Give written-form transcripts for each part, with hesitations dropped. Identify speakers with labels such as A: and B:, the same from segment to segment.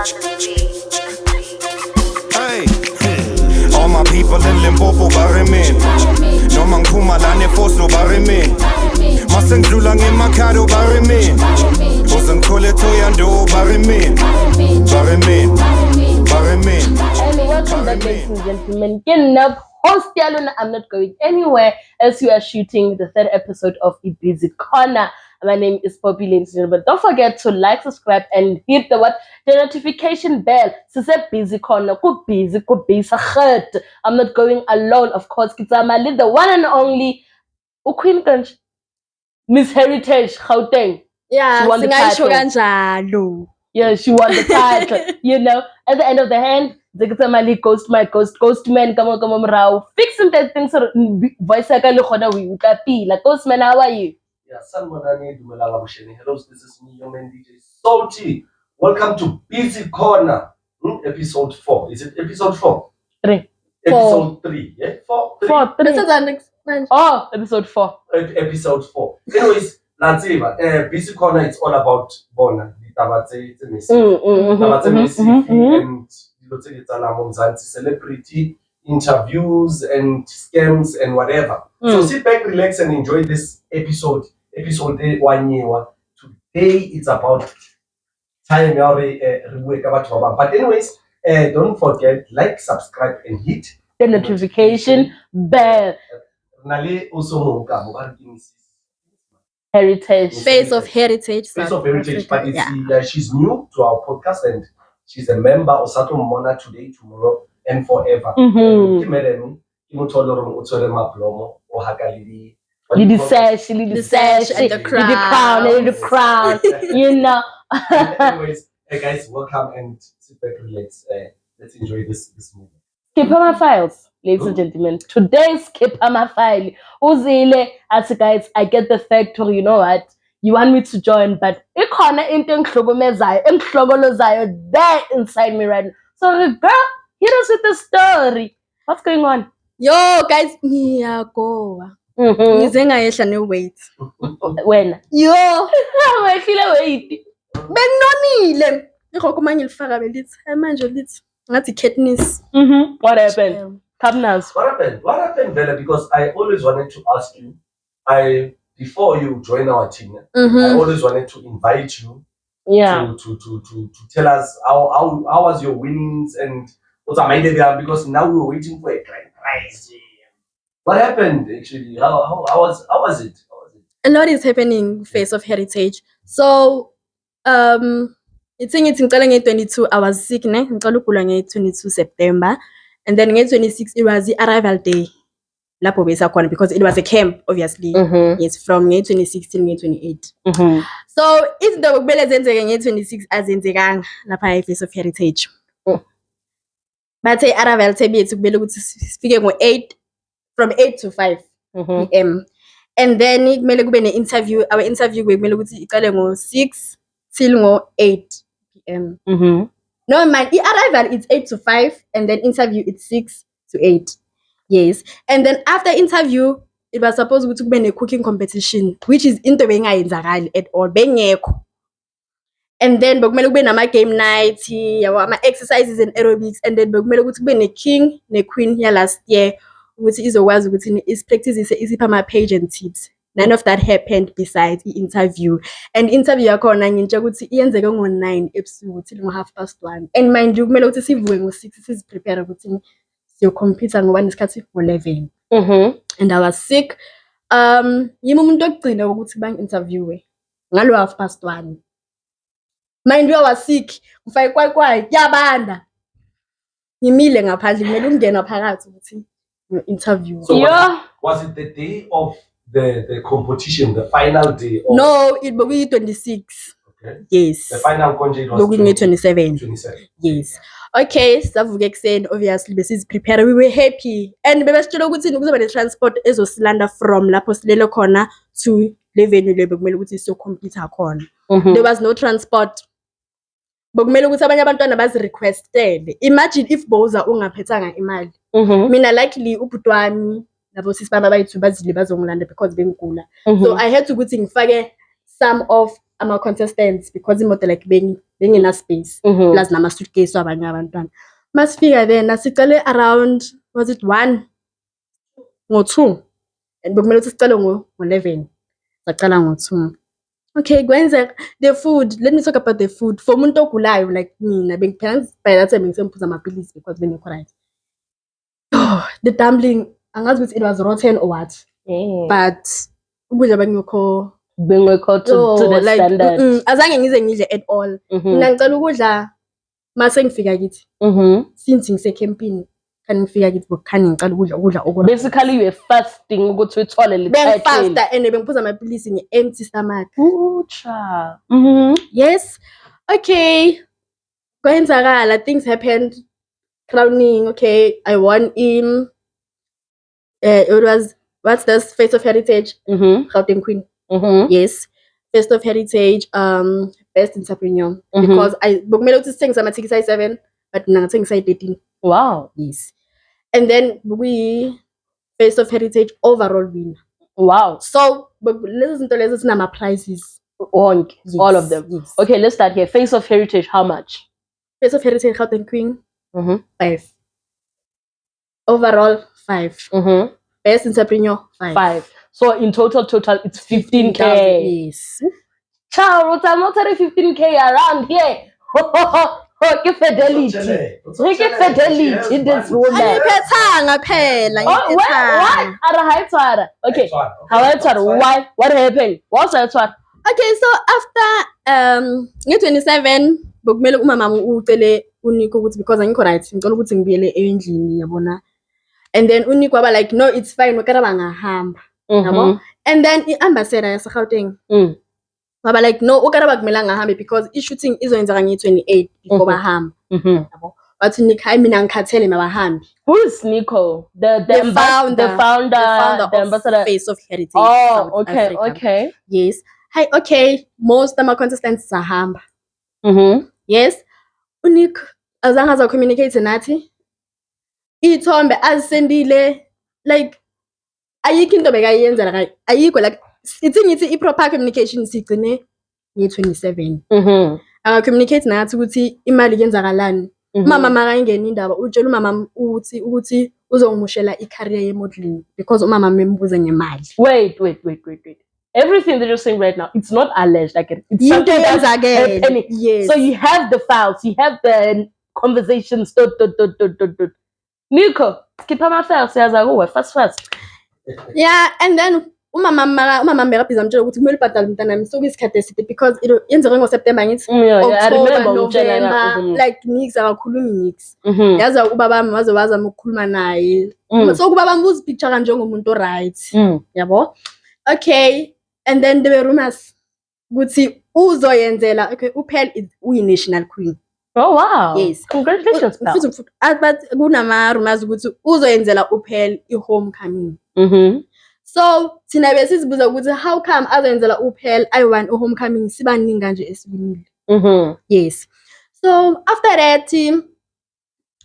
A: Hey, all my people in Limpopo barimin. Noma ngiphuma la neFoslo barimin. Mase ngidlula ngeMakhado barimin. Uze ngithole Thoyando barimin.
B: And welcome back, ladies and gentlemen. Host Yaluna, I'm not going anywhere as we are shooting the third episode of A Busy Corner. My name is Poppy, ladies and gentlemen. Don't forget to like, subscribe, and hit the notification bell. It's a busy corner. Could busy. I'm not going alone, of course. Kitsamali, the one and only Queen Kanch, Miss Heritage Gauteng.
C: Yeah,
B: she won the title. Yeah, she won the title. You know, at the end of the hand, Mali ghost man, come on, Rao. Fixing that thing so voice like Ghost man, how are you?
D: Yeah, Sanmonani Dumelanga Busheni. Hello, this is me, your man DJ Salty. Welcome to Busy Corner, episode 4. Is it episode 4?
B: 3.
D: Episode 3, yeah? 4? 3?
B: 4, 3.
C: This is our next one.
B: Oh, episode 4.
D: Episode 4. Anyways, Naziva, Busy Corner, it's all about Bona. And celebrity interviews and scams and whatever. So sit back, relax, and enjoy this episode. Episode 1 year. Today it's about time. But anyways, don't forget, like, subscribe, and hit
B: the notification bell. Heritage.
C: Face of Heritage.
D: Face of Heritage, but it's, she's new to our podcast and she's a member of Sato Mona today, tomorrow, and forever.
B: The sash, and the crown, you know.
D: Anyways, hey guys, welcome and sit back, relax. Let's enjoy this movie.
B: Skip my files, ladies and gentlemen. Today's Skip my file. Uzile, as guys, I get the factory, you know what? You want me to join, but ikona into enghlogolozayo there inside me right now. So girl, hit us with the story. What's going on?
C: Yo guys, ngiyagoa. Ngize ngayehla ne-weight.
B: When?
C: Yo,
B: wehlile weight.
C: Benginonile. Ikhokho manje lifaka belithi, manje lithi ngathi Katniss.
B: What happened?
D: What happened, Bella? Because I always wanted to ask you. Before you join our team, I always wanted to invite you.
B: Yeah.
D: To tell us how was your winnings and what's amazing, because now we're waiting for a grand prize. What happened actually? How was it?
C: A lot is happening. Face of Heritage. So it's ngicela nge-22 I was sick ne ngicela ukugula nge-22 September, and then nge-26 it was the arrival day lapho besakhona because it was a camp obviously. Yes, from nge-26 till nge-28. So izinto kumele zenzeke nge-26 azenzekanga lapha eFace of Heritage. Bathe arrival time yethu kumele ukuthi sifike ngo-8 from 8 to 5 p.m. and then kumele kube ne-interview. Our interview kumele ukuthi iqale ngo-6 till ngo-8 p.m. No man, the arrival it's 8 to 5 and then interview it's 6 to 8. Yes, and then after interview it was supposed to be a cooking competition, which is into bengayenzakali at all, bengekho. And then bekumele kube nama game night, ama exercises and aerobics, and then bekumele ukuthi kube ne king ne queen here last year ukuthi izokwazi ukuthi is practice isipha ama pageant tips. None of that happened besides the interview. And interview yakhona ngintshe ukuthi iyenzeke ngo-9 ebusuku till ngo-1:30. And mind you kumele ukuthi sivuke ngo-6 siziprepare ukuthi siyocompete ngoba nesikhathi ngo-11. And I was sick. Yimi umuntu ogcina ukuthi bangi-interviewe ngalo 1:30. Mind you, I was sick. Ngifake kwayi yabanda. Ngimile ngaphandle kumele ungena phakathi ukuthi interview.
D: So was it the day of the competition, the final day?
C: No, it was 26.
D: Okay.
C: Yes.
D: The final conjure was
C: 27.
D: 27.
C: Yes. Okay, savuke ekseni obviously besiziprepare, we were happy. And bebesitshela ukuthi kuzoba ne-transport ezosilanda from lapho silele khona to le venue le bekumele ukuthi siyocompete khona. There was no transport. Bekumele ukuthi abanye abantwana bazirequestele. Imagine if Boza ungaphethanga imali. Mina likely ubhuti wami nabo sisi baba bayithu bazile bazongilanda because bengigula. So I had to ukuthi ngifake some of ama-contestants because imoto like bengena-space plus nama-suitcase wabanye abantwana. Masifika then asicale around, was it 1 ngo-2 and bekumele ukuthi sicale ngo-11 sacala ngo-2. Okay, kwenzeka the food, let me talk about the food. For umuntu ogulayo like mina bengiphela by that time ngisemphuza amaphilisi because bengekho right. The dumpling, angazi ukuthi it was rotten or what, but ukudla bengekho
B: to the
C: like,
B: standard.
C: azange ngize ngidle at all. Mina ngicela ukudla mase ngifika kithi since ngisecampini khani ngifika kithi bokukhani ngicela ukudla okona.
B: Basically you were fasting ukuthi uthole le
C: bengifasta and bengiphuza amaphilisi nge-empty stomach.
B: Cha.
C: Yes. Okay, kwenzakala, things happened, crowning. Okay, I won in it was, what's this, Face of Heritage, Gauteng Queen. Yes, Face of Heritage, best entrepreneur, because I bekumele ukuthi sithengisa ama-tickets ayi-7 but mina ngathengisa ayi-13.
B: Wow.
C: Yes, and then we Face of Heritage overall winner.
B: Wow.
C: So lezi zinto lezi sinama-prizes
B: Onke,
C: yes,
B: all of them.
C: Yes.
B: Okay, let's start here. Face of Heritage, how much?
C: Face of Heritage Gauteng Queen, 5. Overall 5. Best entrepreneur 5.
B: So in total it's 15K.
C: Yes.
B: Ciao, I'm not 15K around here. Ke fidelity. Ke fidelity in this woman.
C: Ayiphetanga phela,
B: What? Ara hayitwara. Okay. Why? What happened? What's that?
C: Okay, so after nge-27 bekumele umama ucele uNico ukuthi because angikho right ngicela ukuthi ngibuyele endlini yabona. And then uNico waba like no, it's fine, wakara bangahamba. Yabo? And then i-ambassador yaseGauteng waba like no, ukara kumela ngahambe because i-shooting izoyenzeka nge-28 before bahamba. Yabo? Bathi Nico hayi mina ngikhathele mabahambi.
B: Who is Nico? The founder, the ambassador.
C: Face of Heritage.
B: Oh,
C: South
B: okay,
C: Africa.
B: okay.
C: Yes. Hi, okay. Most of my contestants zahamba. Yes. Unik azange aza communicate nathi. Ithombe azisendile like ayikho into bekayenzela kai. Ayikho like ithi i-proper communication sigcine nge-27. Communicate nathi ukuthi imali yenzakalani. Mama makangena indaba utshela umama ukuthi uzongimushela i-career ye-modeling because umama membuze ngemali.
B: Wait. Everything that you're saying right now, it's not alleged. Like it's something that's happening.
C: Yes.
B: So you have the files, you have the conversations. Nico, keep my files. Says I go fast.
C: Yeah, and then umama mbekabhiza amtshela ukuthi kumele ubhadale mntanami so isikhathi eside because yenzeka ngo-September ngithi October, November, like nix akakhulumi nix. Yaza ubaba wami wazama ukukhuluma naye. So ubaba wami uzipicture kanjengomuntu oright. Yabo? Okay, and then there were rumors ukuthi uzoyenzela uphela uyi-national queen.
B: Oh wow.
C: Yes.
B: Congratulations, pal.
C: But kunama rumors ukuthi uzoyenzela uphela i-homecoming. So thina besizibuza ukuthi how come azoyenzela uphela I1 homecoming sibaningi kanje esibinile. Yes. So after that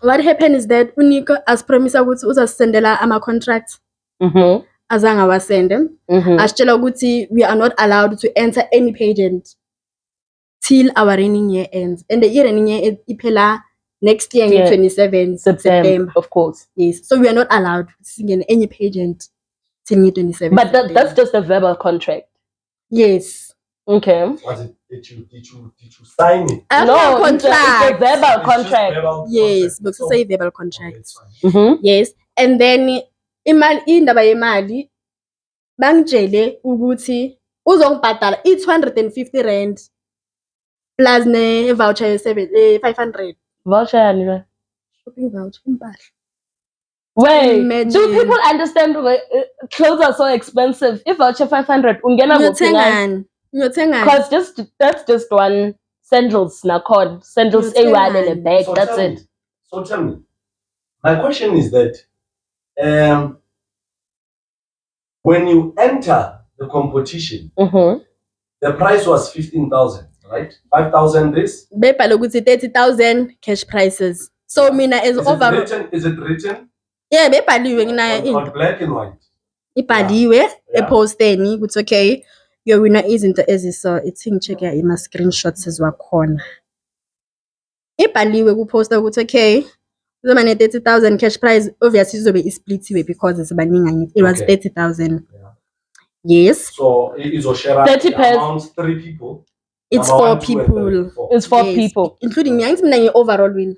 C: what happened is that uNico as promised ukuthi uzasendela ama-contracts. Azange awasende. Asitshela ukuthi we are not allowed to enter any pageant till our reigning year ends. And the reigning year iphela next year in 27 September.
B: Of course.
C: Yes. So we are not allowed to sing in any pageant till 27.
B: But that's just a verbal contract.
C: Yes.
B: Okay.
D: Was it, did you sign it?
B: No,
C: contract.
B: It's a verbal contract.
C: Yes, but say verbal contract.
D: Okay,
C: Yes. And then imali indaba yemali bangitshele ukuthi uzongibhadala i-250 plus ne voucher ye 500.
B: Voucher yani?
C: Shopping voucher impahla.
B: Wait,
C: Imagine.
B: do people understand why clothes are so expensive? If voucher 500, ungena
C: Ngiyothenga.
B: Because that's just one sandals nakon sandals A1 and a bag.
D: So
B: that's
D: tell
B: it.
D: me, so tell me, my question is that when you enter the competition, the price was 15,000, right? 5,000 this.
C: Bebhala ukuthi 30,000 cash prices. So mina as overall.
D: Is it written?
C: Yeah, bebhaliwe nginayo
D: On black and white.
C: ibhaliwe eposteni ukuthi okay, Your winner izinto eziso ithi ngichecka ima-screenshots eziwakhona. Ibhaliwe kuposta ukuthi okay, kuzoba ne-30,000 cash prize. Obviously izobe isplitiwe because sibaningi. It was
D: Okay.
C: 30,000.
D: Yeah.
C: Yes.
D: So izoshare
B: 30
D: amount 3 people.
C: It's
D: Number
C: 4
D: 1, 2, and
C: people.
D: 3, 4.
B: It's 4
C: Yes,
B: people.
C: including me. Angithi mina ngi-overall win.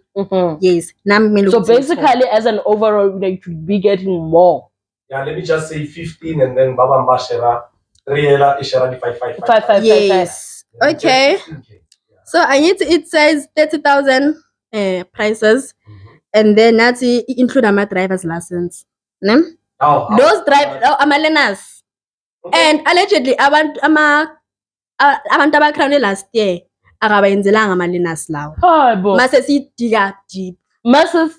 C: Yes. Nami kumele
B: So
C: ukuthi
B: basically, as an overall, winner, you should be getting more.
D: Yeah, let me just say 15 and then Baba Mba share 3 ela share 5.
B: 5.
C: yes.
D: Then we get
C: Okay.
D: 15K. Yeah.
C: So it says 30,000 prices, and then that's include my driver's license. Ne?
D: How?
C: Those learners. And allegedly abantu abakrowned last year akabayenzelanga ama-learners lawo.
B: Horrible.
C: Mase sidiga deep.
B: Masses.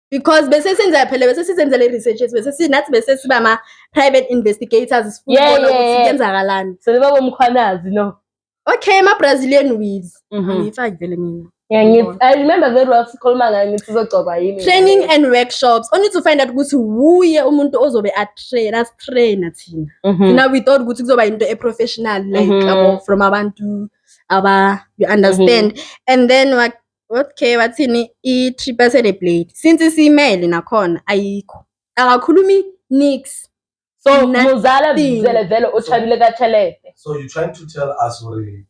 C: Because bese senzele researches bese siba ama private investigators
B: Yeah.
C: kuyenzakalani.
B: So they were mkhwanazi, no.
C: Okay, ma Brazilian weeds.
B: Mhm.
C: Ngifake vele mina.
B: Yeah, I remember very well sikhuluma ngayo ngithi sizogcoba yini.
C: Training and workshops. Only to find out ukuthi wuye umuntu ozobe trainer thina. Now we thought ukuthi kuzoba into professional like from abantu you understand. And then wathini i-trip yaseLeblade. Since isimele nakhona ayikho. Akakhulumi nix.
B: So muzala vele uchabile kaChelete.
D: So you're trying to tell us already,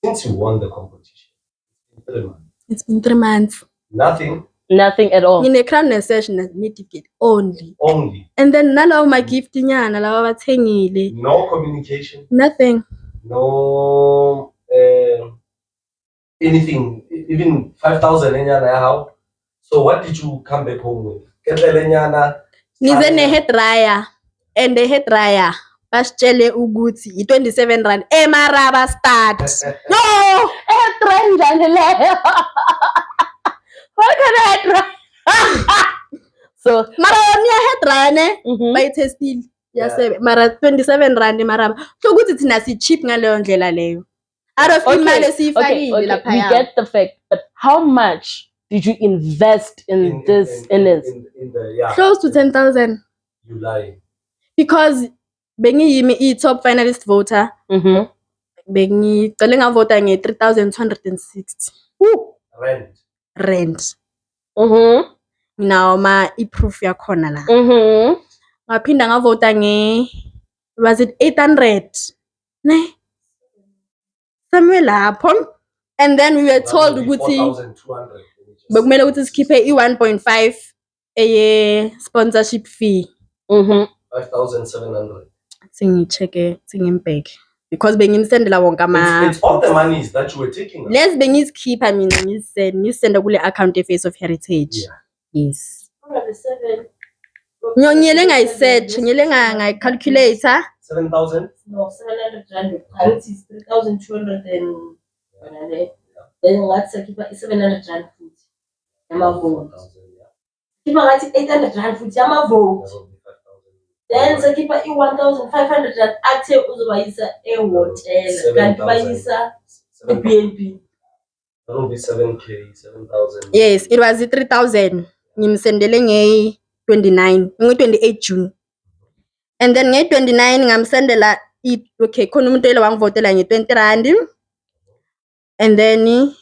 D: since you won the competition,
C: It's been 3 months.
D: nothing,
B: Nothing at all.
C: In a crown session certificate only.
D: only,
C: And then nalawo my gift nyana lawa bathengile.
D: no communication,
C: Nothing.
D: no anything, even 5,000 enyana how. So what did you come back home with? Ketlele nyana.
C: Ngize ne-hair dryer, and the hair dryer basitshele ukuthi i-27 rand emaraba start. No,
B: Trend njani leyo? What can I try? So
C: mara niya hair dryer ne bayithestile yasebe mara 27 rand emaraba. So ukuthi thina si cheap ngaleyo ndlela leyo. Out of imali esiyifakile lapha.
B: We get the fact, but how much did you invest in
D: in
B: this?
D: the yeah.
C: Close to 10,000
D: You lie.
C: because bengiyimi i-top finalist voter. Bengicela ngavota nge-3,260
D: Rent.
C: Now i-proof yakhona la. Ngaphinda ngavota was it 800 ne somewhere lapho. And then we were told ukuthi
D: 4,200.
C: bekumele ukuthi sikhiphe i-1.5 eye sponsorship fee.
D: 5,700.
C: Singicheke singimbheke because benginisendela wonke
D: It's all the monies that you were taking.
C: les bengizikhipha mina ngisenda kule account e-Face of Heritage.
D: Yeah.
C: Yes. Ngiyele ngayisearch, ngiyele ngayicalculator.
D: 7,000?
E: No, 700 rand. Priority is 3,200 and then what's keep 700 rand food. Vote. Keep 800 rand food. Vote. Then so keep 1,500 rand. Ate uzobayisa a hotel. Kanti bayisa a BNB.
D: That will be 7K, 7,000.
C: Yes, it was 3,000. Ngimsendele nge-29, nge-28 June. And then nge-29 ngamsendela okay, khona umuntu ele wangivotela nge-20 rand. And then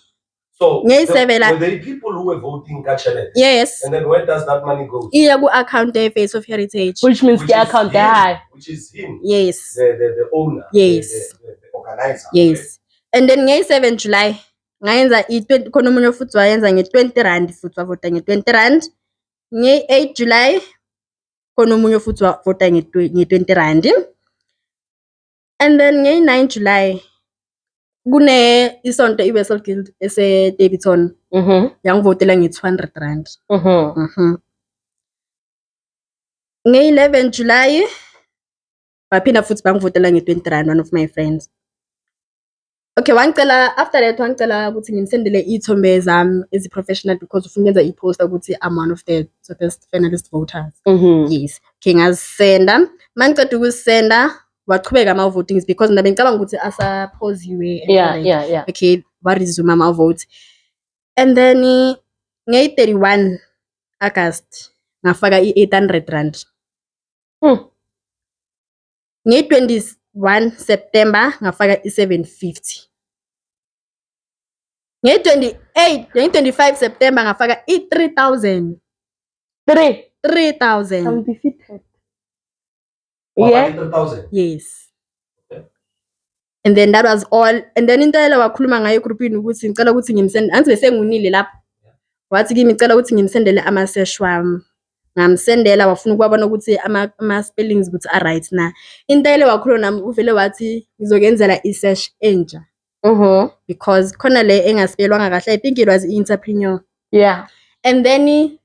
D: So
C: Yes,
D: were
C: Sevela.
D: there people who were voting Kachelet?
C: yes,
D: And then where does that money go?
C: iya ku-account e-Face of Heritage.
B: which means
D: Which
B: the
D: is
B: account
D: him,
B: high.
D: Which is him,
C: Yes,
D: the owner,
C: Yes.
D: the organizer.
C: yes. And then nge-7 July ngayenza i-20 khona umunye futhi wayenza nge-20 rand futhi wavota nge-20 rand. Nge-8 July khona umunye futhi wavota nge-20 rand. And then nge-9 July kune isonto i-Wessel Guild ese-Davidson yangivotela nge-200 rand. Nge-11 July baphinda futhi bangivotela nge-20 rand, one of my friends. Okay, wangicela after that wangicela ukuthi ngimsendele iy'thombe zami ezi-professional because ufuna ukwenza i-poster ukuthi I'm one of the best finalist voters. Yes. Okay, ngazisenda. Mangiceda ukuzisenda waqhubeka ama-votings because mina bengicabanga ukuthi asaphoziwe.
B: Yeah.
C: Okay, wa-resume ama-vote. And then nge-31 August ngafaka i-800 rand. Nge-20 1 September ngafaka i750. Nge-25 September ngafaka i3000. 3,000.
B: I'm defeated.
D: Wafaka
B: Yeah.
D: 3,000.
C: Yes.
D: Okay.
C: And then that was all. And then into leyo wakhuluma ngayo egroupini ukuthi ngicela ukuthi ngimsend anzi bese ngunile lapha. Wathi kimi ngicela ukuthi ngimsendele ama-search wami. Ngamsendela wafuna ukubona ukuthi ama spellings ukuthi are right na. Into leyo wakhuluma nami uvele wathi ngizokenzela i-search entsha. Because khona le engaspelwanga kahle. I think it was entrepreneur.
B: Yeah.
C: And then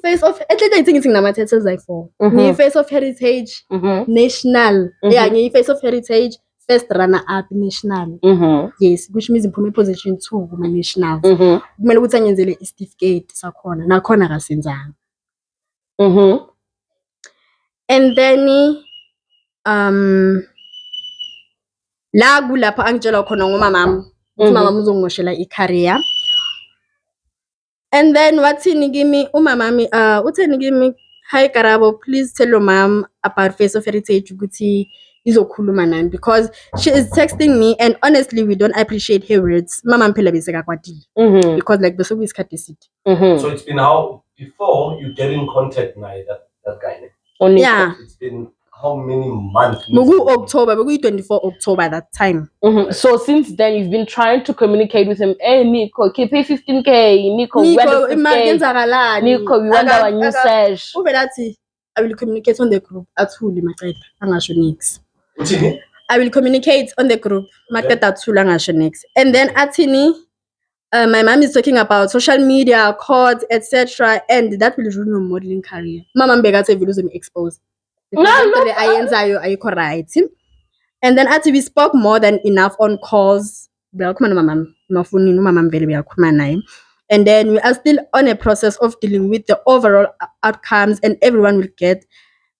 C: face of ngithi nama-titles like 4. Face of heritage national. Yeah, face of heritage first runner up national. Yes, which means ngiphume position 2 kuma nationals. Kumele ukuthi angenzele i-certificate sakhona nakhona akasenzanga. And then la kulapha angitshela khona ngomamami ukuthi mamami uzongimoshela i-career. And then wathini kimi umamami utheni kimi, hi Karabo, please tell your mom about Face of Heritage ukuthi izokhuluma nami, because she is texting me and honestly we don't appreciate her words. Mama phela bese kakwatile because like bese kuyisikhathi eside.
D: So it's been how before you get in contact naye that guy.
C: Yeah.
D: It's been how many months?
C: October, 24 October that time.
B: So since then you've been trying to communicate with him. Hey Nico, pay 15K. Nico, we want our new search.
C: I will communicate on the group. Athuli maqeda angasho nix. I will communicate on the group. Maqeda athula angasho nix. And then athini my mom is talking about social media, codes, etc. And that will ruin your modeling career. Mama mbekathe vele uzemi-expose. Ayenzayo ayikho right. And then athi we spoke more than enough on calls. And then we are still on a process of dealing with the overall outcomes, and everyone will get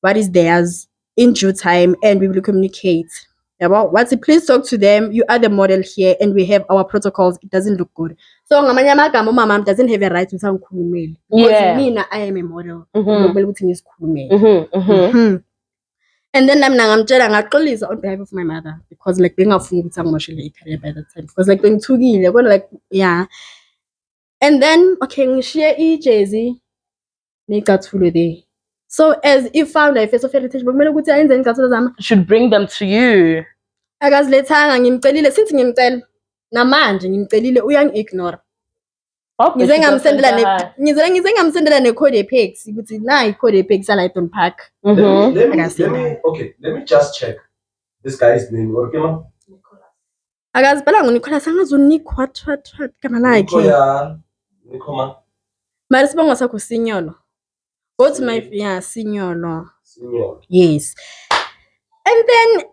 C: what is theirs in due time, and we will communicate about what's it. Please talk to them. You are the model here, and we have our protocols. It doesn't look good. So ngamanye amagama mama doesn't have a right to sound khulumeli.
B: Yeah.
C: Mina I am a model. And then ngamtshela ngaqolisa on behalf of my mother, because like bengafuni ukuthi angimoshele i-career by that time, because like bengithukile kodwa like yeah. And then okay ngishiye iJersey necathulo there. So as if founder iFace of Heritage bekumele ukuthi ayenze incathulo zami,
B: should bring them to you.
C: Akazilethanga, ngimcelile since ngimcela namanje ngimcelile uyangi-ignore. Ngize ngamsendela ne-code ePix ukuthi na i-code ePix ala eTon Park.
D: Let me just check this guy's name. Okay, ma?
C: Akazibhala ngoNicholas, angazi uNick what gama lakhe.
D: Nikoma.
C: Mara sibongo sakho Sinyolo. Go to my Sinyolo. Yes. And then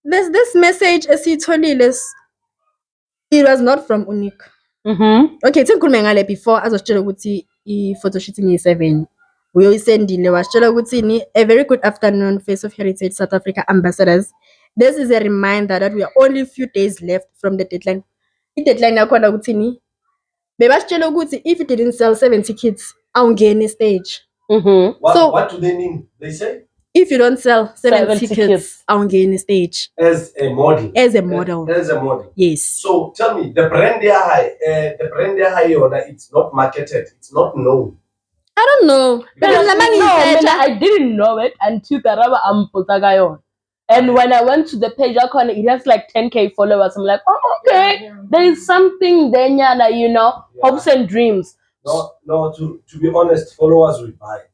C: there's this message esitholile. It was not from Unique. Okay, thingikhulume ngale before azositshela ukuthi i-photo shooting yi7 uyoyisendile wasitshela ukuthi a very good afternoon Face of Heritage South Africa ambassadors. This is a reminder that we are only a few days left from the deadline. I-deadline yakhona ukuthi bebasitshela ukuthi if it didn't sell 70 kits awungeni stage.
D: What do they mean? They say
C: if you don't sell 70 kits awungeni stage
D: as a model.
C: Yes.
D: So tell me, the brand it's not marketed, it's not known.
C: I don't know.
B: I didn't know it until Karaba Amputagayon. And when I went to the page, it has like 10K followers. I'm like, oh, okay, there is something there, hopes and dreams.
D: No, to be honest, followers will buy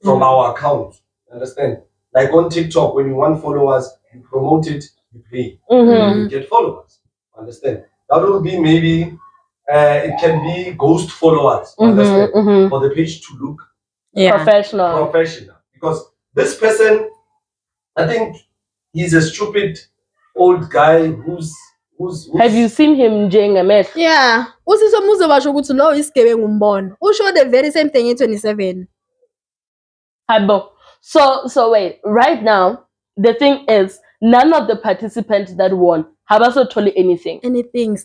D: from our account. Understand? Like on TikTok, when you want followers, you promote it, you pay, you get followers. Understand? That will be maybe it can be ghost followers. Understand? For the page to look professional. Because this person, I think he's a stupid old guy who's
B: Have you seen him njengamehlo?
C: Yeah. Usisomuze basho ukuthi lo isigebengu umbona. Usho the very same thing in 27.
B: Habo. So wait, right now the thing is none of the participants that won have also told anything.
C: Anything.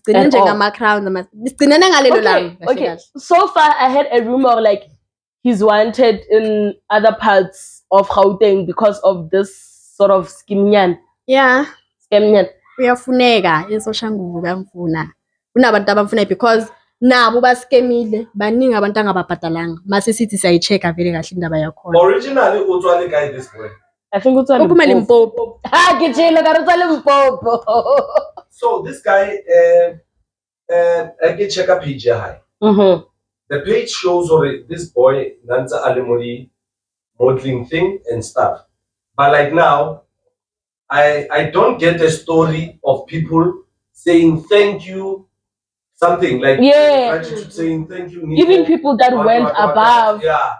C: Okay.
B: So far I had a rumor like he's wanted in other parts of Gauteng because of this sort of scam.
C: Yeah. Uyafuneka esoshanguvu bayamfuna. Kunabantu abamfuna because nabo baskemile baningi abantu angababhadalanga. Mase sithi siyayichecka vele kahle indaba yakhona.
D: Originally, Utwale guy this boy.
B: I think it's
C: Uphuma Limpopo.
B: Ha kitchela karutsa Limpopo.
D: So this guy, I can check a page high. The page shows already this boy Nanza Alimoli modeling thing and stuff. But like now, I don't get a story of people saying thank you, something like gratitude, saying thank you.
B: Even people that went above.
D: Yeah.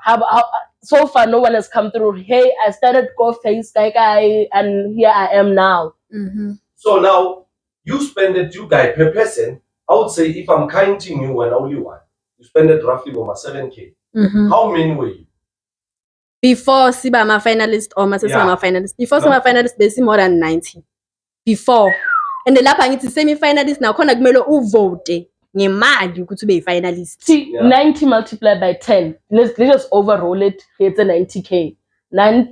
B: So far, no one has come through. Hey, I started Go Face guy, and here I am now.
D: So now you spend it, you guy per person. I would say if I'm counting you and only one, you spend it roughly over 7K. How many were you?
C: Before Siba my finalist or my sister my finalist. Before Siba finalist, there's more than 90. Before. And the lapang it's semi-finalist now. Kona kumelo uvote. Ngemali ukuthi ube finalist.
B: See, 90 multiplied by 10. Let's just overroll it. It's a 90K. 9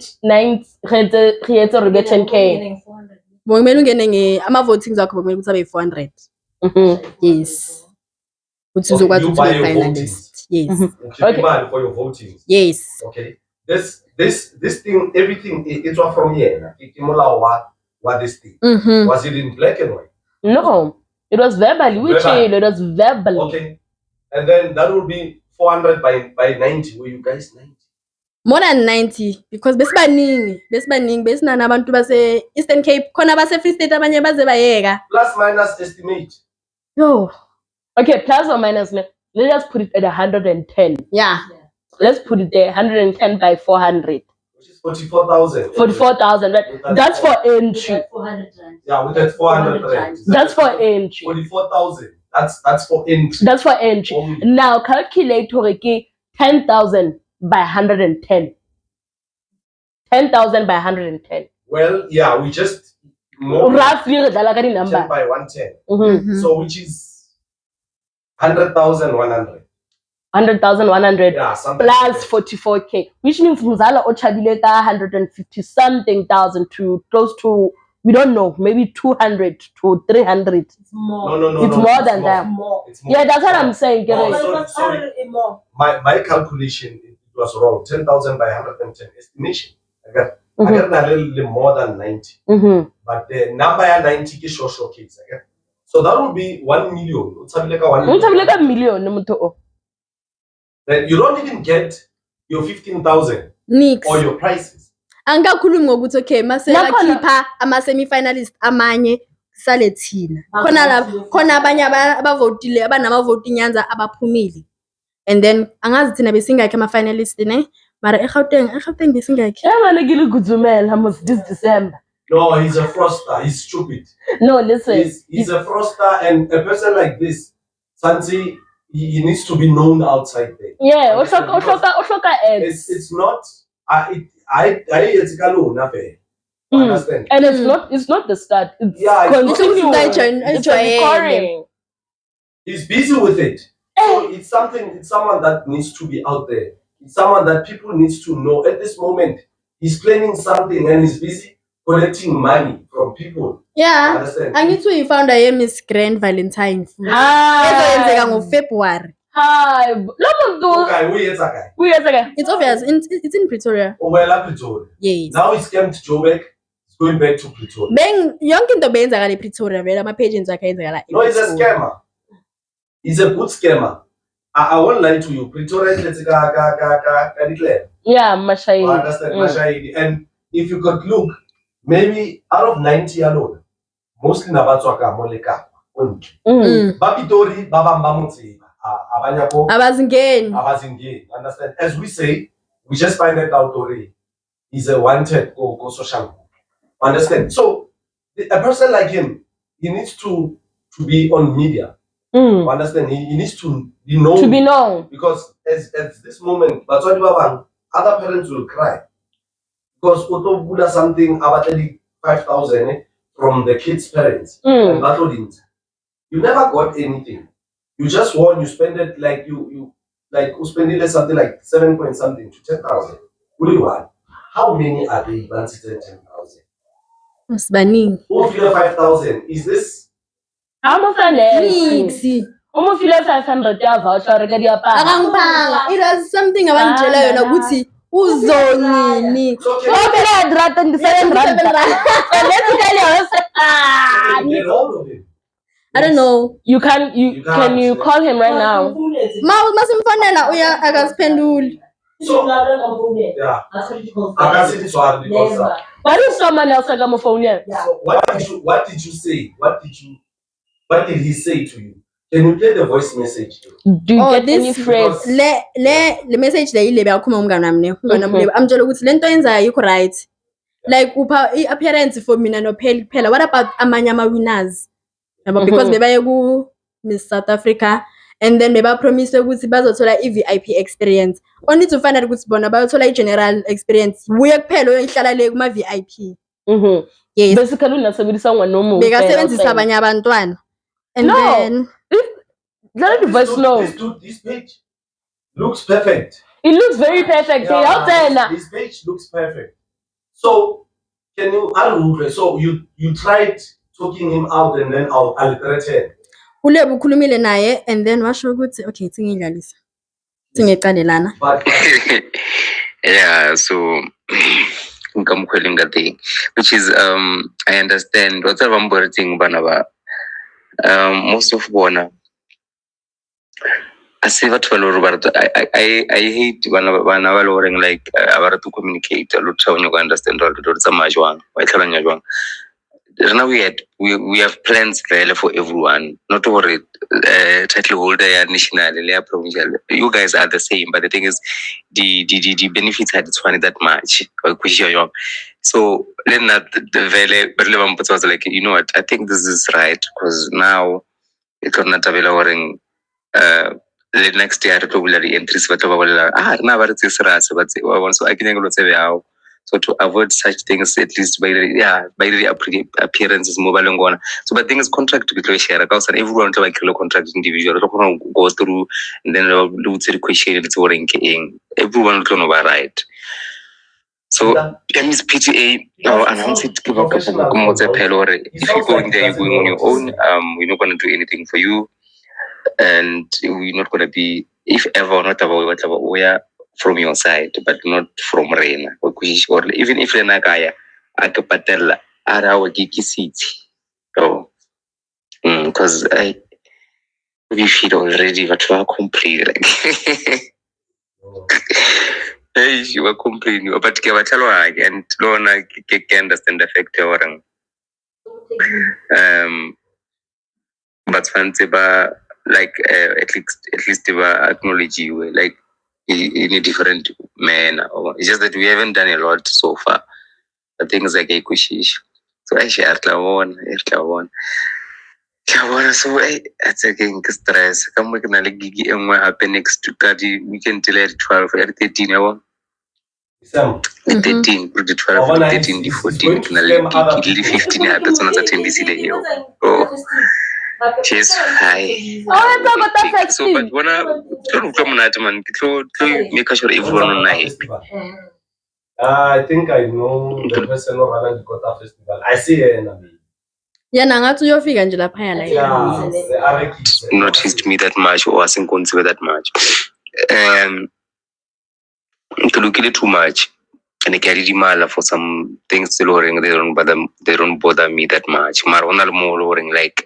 B: creates a 10K.
C: Kumele ungene ama votings akho kumele ukuthi abe 400. Yes. Ukuthi uzokwazi ukuthi ube finalist. Yes.
D: Okay. For your voting.
C: Yes.
D: Okay. This thing, everything, it's all from here. What this thing? Was it in black and white?
B: No, it was verbally. It was verbally.
D: Okay, and then that would be 400 by 90. Were you guys 90?
C: More than 90 because besibaningi besinana abantu base Eastern Cape khona base Free State abanye baze bayeka.
D: Plus minus estimate.
C: Yo.
B: Okay, plus or minus. Let's put it at 110.
C: Yeah.
B: Let's put it there, 110 by 400.
D: Which is 44,000.
B: 44,000, right? That's for entry.
D: Yeah, with that 400 rand.
B: That's for entry.
D: 44,000. That's for entry.
B: That's for entry. Only. Now calculate 10,000 by 110. 10,000 by 110.
D: Well, yeah, we just
B: roughly the number
D: 10 by 110. So which is 100,100.
B: 100,100 plus
D: like
B: 44K, which means Muzala Ochabile 150 something thousand to close to, we don't know, maybe 200 to 300.
E: It's more.
D: No.
B: It's more than that. Yeah, that's what I'm saying.
D: Sorry. My calculation it was wrong. 10,000 by 110 estimation. I got a little more than 90. But the number 90 is short kids. So that would be 1 million. It's like 1 million. Then you don't even get your 15,000 or your prices.
C: Angakhulumi ngokuthi okay mase bakhipha ama semi-finalist amanye sale thina. Khona abanye abavotile abanama voting yanza abaphumile. And then angazi thina besingakhe ama finalist ne mara eGauteng besingakhe.
B: Manje ngiluguzumela mos this December.
D: No, he's a fraudster. He's stupid.
B: No, listen.
D: He's a fraudster, and a person like this, Sansi, he needs to be known outside there.
B: Yeah,
D: it's not. It's understand.
B: And it's not the start. It's recurring.
D: He's busy with it. So it's someone that needs to be out there. It's someone that people needs to know. At this moment, he's planning something and he's busy collecting money from people.
C: Yeah. Understand? Angithi you found a Miss Grand Valentine. February.
B: Hi. Okay,
C: it's obvious. It's in Pretoria.
D: Oh, well, Pretoria.
C: Yes.
D: Now he's came to Joburg. He's going back to Pretoria.
C: Then young into benza Pretoria. Vela my pages are like.
D: No, he's a scammer. He's a good scammer. I won't lie to you. Pretoria is declare.
B: Yeah, Mashahidi.
D: Understand, Mashahidi. And if you could look, maybe out of 90 alone, mostly Nabatswaka Moleka. Babitori, Babambamuti, Abazingane. Understand? As we say, we just find that out already. He's a wanted go social. Understand? So a person like him, he needs to be on media. Understand? He needs to be known.
B: To be known.
D: Because at this moment, other parents will cry. Because Otto Buddha something about 5,000 from the kids' parents. And that you never got anything. You just won, you spend it like you spend it something like 7 point something to 10,000. Only one. how many are they? 10,000.
C: Sibaningi.
D: Who feel 5,000? Is this?
C: Niksi.
B: Uma file 500 ya voucher reka diaparo.
C: Akangiphanga. It was something abangitshela yona ukuthi uzonini.
D: So
B: So can I rand and 7 rand. So let's tell you.
D: get hold of him.
C: I don't know.
B: You can you call him right now?
C: Masimfonela uya akasiphenduli.
D: So yeah, I can see this one because.
B: What is someone else like on my phone here?
D: So what did you say? What did he say to you? Can you play the voice message?
B: Do you get any phrase?
C: Le message le ile beyakhuluma umngane wami ne. Umngane wami amtshela ukuthi lento yenzayo ikho right. Like upha appearance for mina no phela. What about amanye ama winners? Because bebaye ku Miss South Africa and then beba promise ukuthi bazothola i-VIP experience. Only to find out ukuthi bona bayothola i-general experience. Buye kuphela oyihlala le kuma VIP. Yes.
B: Basically unasebenzisa ngwanoma.
C: Bekasebenzisa abanye abantwana. And
B: no.
C: Then
B: let the voice know.
D: This page looks perfect.
B: It looks very perfect.
D: This page looks perfect. So can you so you tried talking him out and then I'll threaten.
C: Ulebu ukhulumile naye and then washo ukuthi okay singidlalisa. Singeqalelana.
F: Yeah, so thing, which is I understand what's a thing banaba. Most of bona I say what I hate when I'm like to communicate a lot of understand all the now we have plans for everyone, not worry title holder national provincial. You guys are the same, but the thing is the benefits had funny that much. So then that the value was like, you know what, I think this is right because now it's not available the next year to will entries but now so I can so to avoid such things, at least by the appearances, mobile and gone. So, but things contract to be share accounts and everyone to like contract individual go through and then do the question it's working. Everyone can override. So, MS PTA now announce it give up if you go in there, you're going on your own. We're not going to do anything for you, and we're not going to be, if ever, not about whatever we are. From your side, but not from Reina. Or even if Reina Kaya, Akapatella, our geeky seat. Oh, because we feel already what you are complete. Hey, you are complaining, but Kavatalo and Lona can understand the effect of but fancy like at least they acknowledge you like in a different manner. It's just that we haven't done a lot so far. The things like a kushish. So I share one. So it's again stress. Come we can gigi and what happen next to Kadi. We can tell at 12 or 13 hour. 13, the 12, 13, the 14, the 15 happens on the 10 here. Oh. She's high. So, but when I make sure everyone on
D: I think I know the person who ran the Kota Festival. I see her in a bit.
C: Yeah, ngathi uyofika nje lapha yana.
D: Yeah, the other kids
F: noticed me that much or wasn't considered that much. To look at it too much. And I carry the mala for some things still lowering, they don't bother me that much. Maronal more lowering like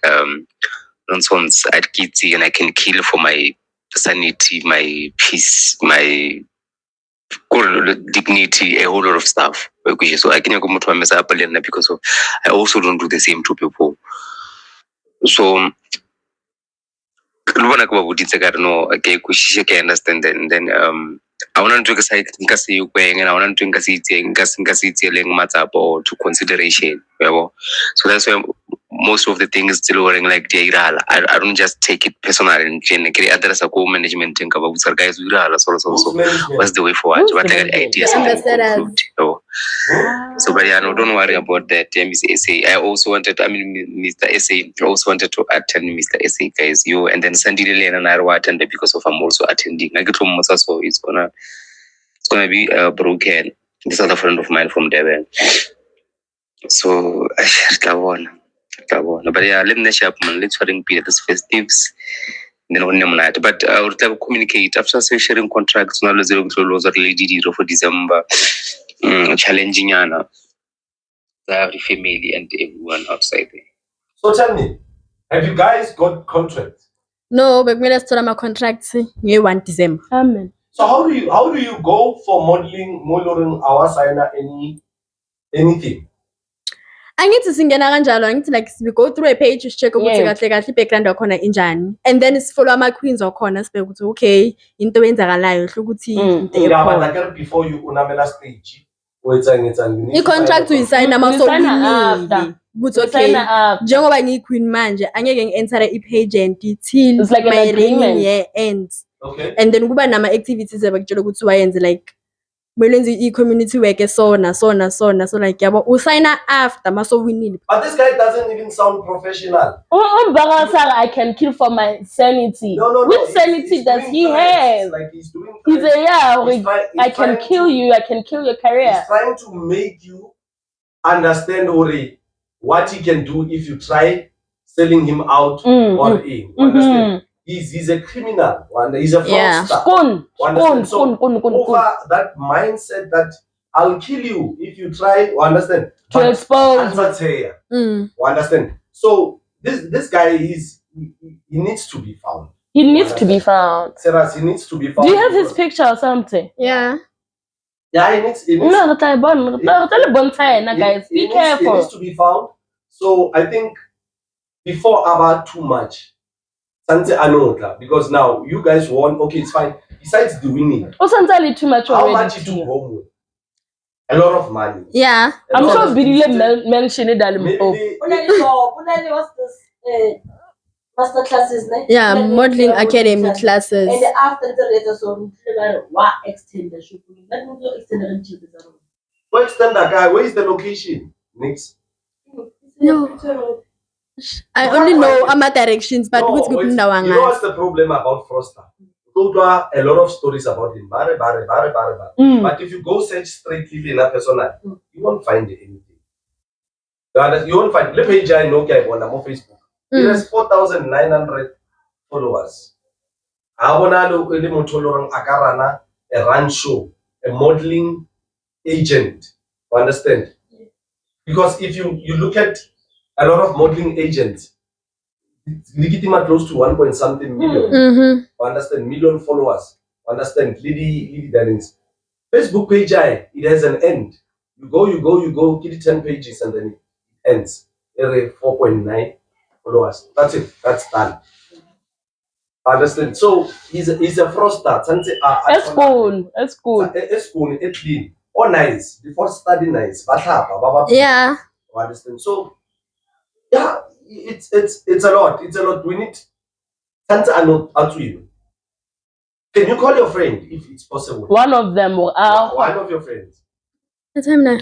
F: nonsense at kitty and I can kill for my sanity, my peace, my dignity, a whole lot of stuff. So I can come to mess up because of I also don't do the same to people. So I understand then I want to say and I want to consideration. So that's why most of the things still worrying like I don't just take it personal and address a co-management think about guys so what's the way forward? What like ideas so but yeah, no, don't worry about that. Mr. I also wanted Mr. SA I also wanted to attend Mr. SA guys you and then Sandy Lane and I attended because of I'm also attending. I get from so it's gonna be broken this other friend of mine from Durban. So but yeah, let me share man, let's sharing period this festives. Then on night. But I would have communicate after sharing contracts now let's go for December. Challenging Anna. Every family and everyone outside there.
D: So tell me, have you guys got contracts?
C: No, bekumele sithola ama contracts nge-1 December.
B: Amen.
D: So how do you go for modeling our signer anything?
C: Angithi singena kanjalo, angithi like we go through a page check ukuthi
B: Yeah.
C: kahle kahle i-background yakhona injani, and then sifollow ama-queens wakhona sibheke ukuthi okay into eyenzakalayo hle ukuthi into
D: Yeah, but
C: ekhona.
D: like before you unamela stage.
C: I-contract uyisayina
B: Uyisayina
C: masowinile
B: after.
C: ukuthi okay njengoba ngiyi-queen manje angeke ngi-entere i-pageant till
B: It's like an
C: my
B: agreement.
C: reigning year ends,
D: Okay.
C: and then kuba nama-activities abakutshela ukuthi wayenze like kumele wenze i-community work esona so like yabo usayina after masowinile.
D: But this guy doesn't even sound professional.
B: I can kill for my sanity.
D: No.
B: Which sanity does
D: doing
B: he
D: threats.
B: have?
D: Like he's doing
B: He's
D: threats.
B: I can kill you. I can kill your career.
D: He's trying to make you understand Ori what he can do if you try selling him out or in. Understand? He's a criminal. He's a fraudster. Over that mindset that I'll kill you if you try. Understand?
B: To expose.
D: Understand? So this guy he needs to be found.
B: He needs to be found.
D: Sarah, he needs to be found.
B: Do you have his picture or something?
C: Yeah.
D: Yeah, he needs
B: No, guys. Be careful.
D: He needs to be found. So I think before about too much, because now you guys won. Okay, it's fine. Besides the winning,
B: Too much
D: how
B: already.
D: much you took home with? A lot of money.
C: Yeah.
B: I'm sure Billy mentioned it.
D: Maybe
E: What's this? Master classes, ne?
C: Yeah, modeling academy classes.
E: And after the later, so what extend the show? That will extend the children.
D: Where extend that guy? Where is the location? Next.
C: No. I only know ama directions, but which group
D: you know what's the problem about Froster? A lot of stories about him. But if you go search straightly in a personal, you won't find anything. You won't find. Let me join okay on Facebook. He has 4,900 followers. Abonalo ele motholorang akarana a run show, a modeling agent. You understand? Because if you look at a lot of modeling agents, Likitima close to 1 point something million. You understand? Million followers. You understand? Lady Darlings. Facebook page, it has an end. You go, get 10 pages and then it ends. 4.9 followers. That's it. That's done. Understand? So he's a fraudster.
B: That's cool.
D: It's clean. Or nice. Before studying nice.
C: Yeah.
D: Understand? So yeah, it's a lot. It's a lot. We need Santa to you. Can you call your friend if it's possible?
B: One of them will
D: one of your friends.
C: That's him now.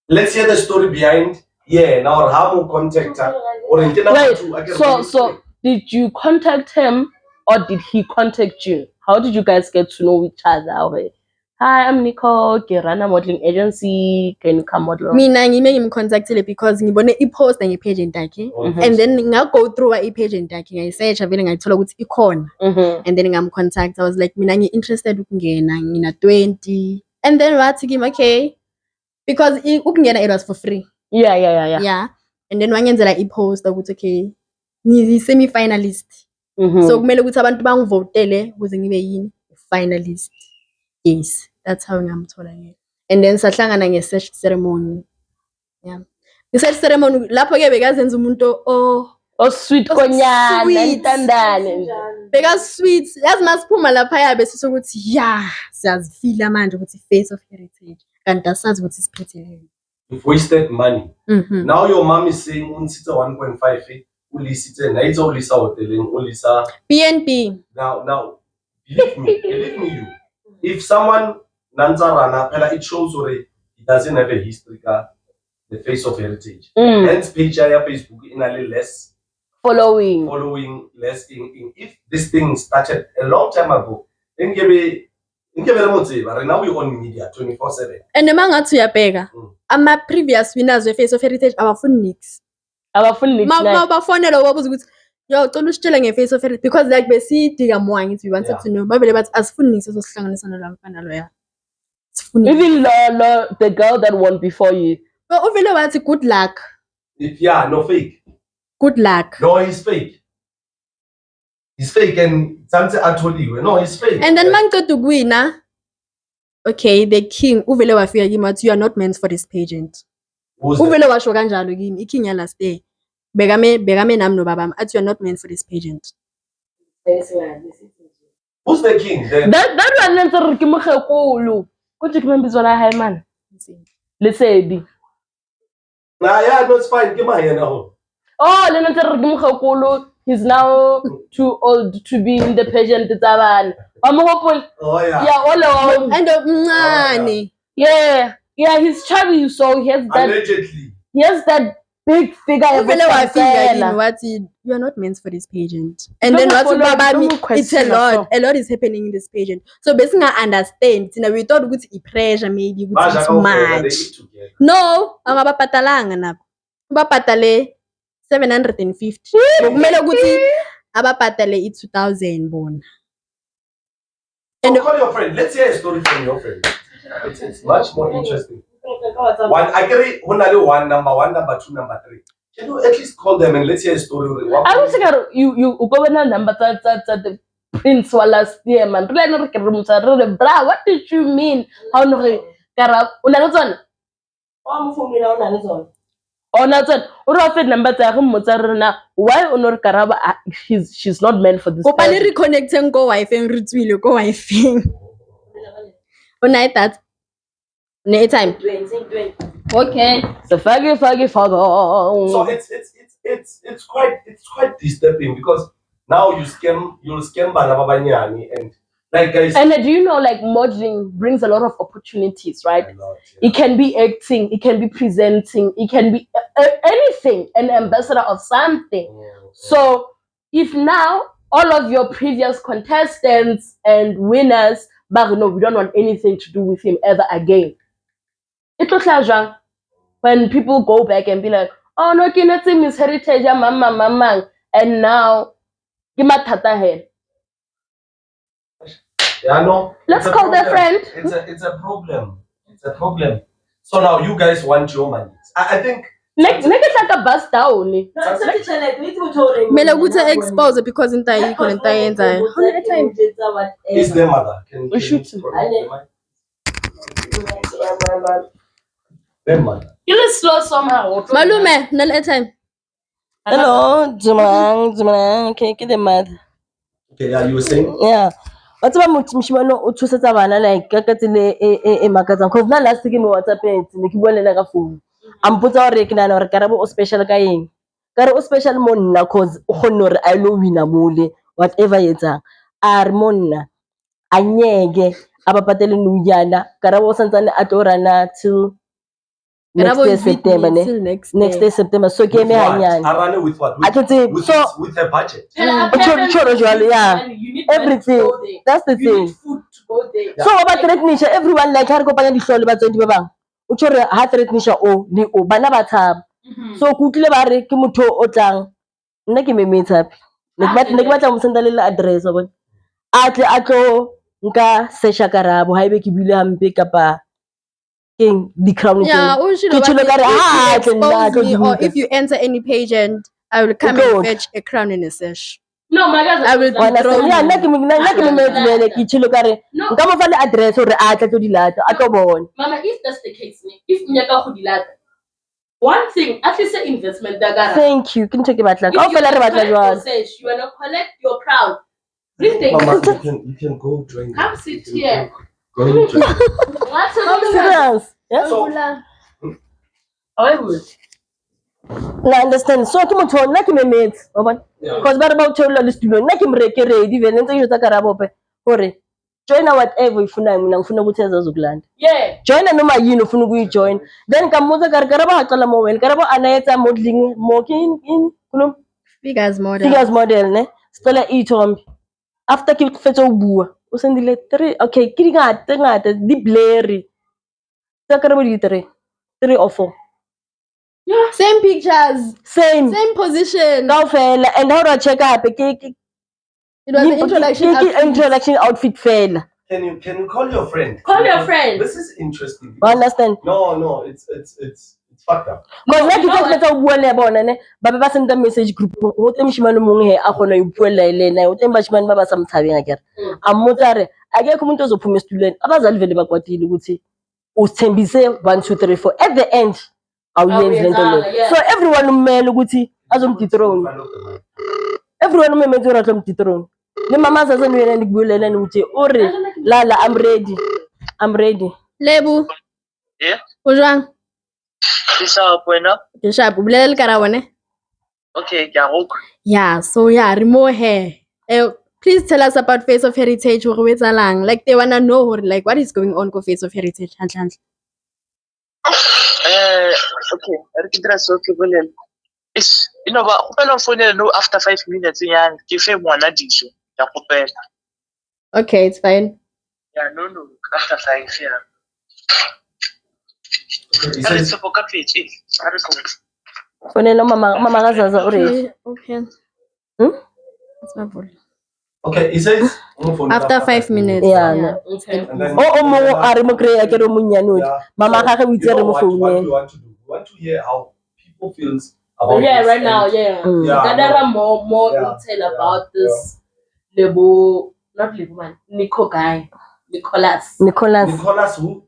D: Let's hear the story behind. Yeah, now how to contact her.
B: Wait, so did you contact him or did he contact you? How did you guys get to know each other? Hi, I'm Nicole, Kirana Modeling Agency. Can you come model?
C: Mina ngimcontact because ngibone i-post nge-page yakhe, and then go through i-page yakhe ngayisearch vele ngayithola ukuthi ikhona, and then ngamcontact. I was like mina ngi-interested ukungena, ngina 20, and then wathi kimi okay because ukungena it was for free. Yeah, and then wangenzela i-post ukuthi okay ngiyi-semi finalist, so kumele ukuthi abantu bangivotele ukuze ngibe yini finalist. Yes, that's how ngamthola yena. And then sahlangana nge-search ceremony. Yeah. Nge-search ceremony lapho ke bekazenza umuntu
B: sweet konyana ntandane.
C: Because sweet yazi masiphuma lapha yabe sisokuthi yeah siyazifila manje ukuthi face of heritage kanti asazi ukuthi siphetheleni.
D: You've wasted money. Now your mom is saying unsitha 1.5 ulisithe naitha ulisa hoteleng ulisa
C: BNB.
D: Now believe me you. If someone Nanzarana, it shows already he doesn't have a history the face of heritage. Hence page Facebook in a little less
B: following
D: less in if this thing started a long time ago, then Right now we're on media 24/7.
C: And mangathi uyabheka
D: Mm.
C: ama previous winners we-Face of Heritage abafuni nix.
B: abafuni
C: Bafonela wabuza ukuthi yo cela usitshele nge-Face of Heritage because like besidika more ngithi we wanted
D: Yeah.
C: to know babele bathi asifuni nix sosihlanganisa nalo mfana loya. Sifuni.
B: even the girl that won before you.
C: But uvele wathi good luck.
D: No fake.
C: Good luck.
D: No, he's fake. He's fake and something I told you. No, he's fake.
C: And then mangiceda ukuwina. Okay, the king uvele wafika kimi wathi you are not meant for this pageant.
D: Who's that?
C: Uvele washo kanjalo kimi iking ya last day. Bekame nami no babami athi you are not meant for this pageant.
D: Who's the king?
B: that one lentse re ke mokhekolo kuthi ke membizo la hae man Lesedi.
D: Yeah, no, it's fine. Give my hand now.
B: Oh, le ntse re ke mokhekolo, he's now too old to be in the pageant tsa bana. Wa mo hopola?
D: Oh yeah.
B: Yeah, ole wa.
C: And mncane.
B: Yeah, he's chubby, so he has
D: Allegedly.
B: that big figure.
C: Uvele wafika kimi wathi you are not meant for this pageant. And then wathi babami it's a lot is happening in this pageant. So besinga understand thina we thought ukuthi i-pressure maybe ukuthi it's much. No, angabapatalanga nabo. Bapatale 750. Kumele ukuthi abapatale i-2000 bona.
D: And call your friend. Let's hear a story from your friend. It's much more interesting. One, I agree. One number 2, number 3. Can you at least call them and let's hear a story?
B: I don't think you go na number the Prince wa last year man. Bra, what did you mean? How no kara una tsona ura fit number tsa go mmotsa rena why onor karaba she's not meant for this.
C: Go pale reconnecting go wife and ritswile go wife. Una that no time. Okay.
B: So fagi father.
D: So it's quite disturbing because now you'll scam Banabanyani and like guys.
B: And do you know like modeling brings a lot of opportunities, right? It can be acting, it can be presenting, it can be anything, an ambassador of something. So if now all of your previous contestants and winners, but no, we don't want anything to do with him ever again. It looks like when people go back and be like, oh no, kineti Miss Heritage, mama, and now Gimatata head.
D: Yeah, no.
B: Let's call their friend.
D: It's a problem. It's a problem. So now you guys want your money. I think
B: Next like a bus down.
C: Mela ukuthi expose because into ayikho lento ayenzayo. How many times?
D: is their mother. Can
B: shoot
D: you their mother.
B: You let's slow somehow.
C: Malume, nale time.
G: Hello, Zumang, okay, get the mother.
D: Okay, yeah, you were saying?
G: Yeah. What's about Mishimano Uchusa like Kakatile e Makazan? Because now last week what's happened, Nikibole like a fool. I'm put our reckon or Carabo special guy. Caro special monna cause honor I know wina mule, whatever it's a Armona. Anyege, Abapatele Nuyana, Carabo Santana Atorana till next day September. Next day September. So give me a
D: run with what?
G: I can say so
D: with a budget.
G: yeah. Everything. That's the thing.
B: Food to go there.
G: So about threatnisha, everyone like her go pa di hlole ba tswedi ba bang. O tshore ha threatnisha o ni o bana ba tshaba. So kutlile ba re ke motho o tlang. Nna ke memetse hape. Ne ke batla mo sendalela address wa bona. A tle a tlo nka sesha karabo ha ibe ke bile hampe kapa the crown.
C: Yeah, or if you enter any pageant, I will come and fetch a crown in a sesh.
B: No, my guys,
C: I will control you.
B: Mama, if that's the case, if Nyaka Hudilata, one thing, at least an investment that
G: thank you. Can you check about like
B: you wanna collect your crown.
D: Mama, you can go drink.
B: Come sit here.
D: Go and drink.
B: What's
G: serious? Yeah.
D: So,
B: I would.
G: I understand. So come on, na ke memetse. Because ba re ba utheola le studio. Na ke mreke ready vele ntse ke jotsa karabo pe. Hore join whatever ifuna mina ngifuna ukuthi ezazokulanda.
B: Yeah.
G: Join noma yini ufuna ukuyijoin. Then kamuza karabo aqala mo wena. Karabo anayetsa modeling mo in kuno
C: figures model
G: ne. Sicela ithombe. After ke fetsa ubua. o sendile 3 okay ke di ngata di blurry tsa karabo di 3 or 4
C: Same pictures,
G: same
C: same position.
G: kaofela and how do I check up ke
C: It was an introduction.
G: introduction outfit fela.
D: Can you call your friend?
E: Call your friend.
D: This is interesting.
G: You understand?
D: No, it's fucked up.
G: Because like you just let bua le bona ne ba ba send message group go teng moshimane mongwe he a gona go puela ile na go teng bashimane ba ba sa mtshabeng akere a motsare akekho umuntu ozophuma esitulweni abazali vele bakwatile ukuthi usithembise 1 2 3 4 at the end awuyenzi lento le so everyone umele ukuthi azomdithrone everyone umemeze uratlo mdithrone le mama zaze yena ndikubulelana ukuthi uri lala I'm ready
C: Lebu.
H: Yeah.
C: Ojwang.
H: Isa buena.
C: Ke sharp. O bolela le karabone?
H: Okay, ke a go.
C: Yeah, so yeah, remove hair. Please tell us about Face of Heritage. Like they wanna know like what is going on with Face of Heritage.
H: Okay, re ke dira so ke bolela. Is ba go pela phone no after 5 minutes yang ke fe mwana dijo ya go pela.
C: Okay, it's fine.
H: Yeah, no, after 5 yeah.
D: Okay,
H: Are se boka fetsi. Are so.
G: fonela mama kazaza uri
C: Okay. That's my fault.
D: Okay, he says
C: After 5 minutes.
G: yeah
E: Okay.
D: And then,
G: o mo a re mo kry-a ke re monnyane oti mama ga ge o itse re mo
D: what
G: founeng
D: we want to do. We want to hear how people feels about
E: Yeah,
D: this
E: right now,
D: and-
E: yeah.
D: Yeah,
E: Gadara
D: no.
E: more
D: Yeah,
E: intel
D: yeah,
E: about this not Lebo man, Nicholas.
D: Nicholas who?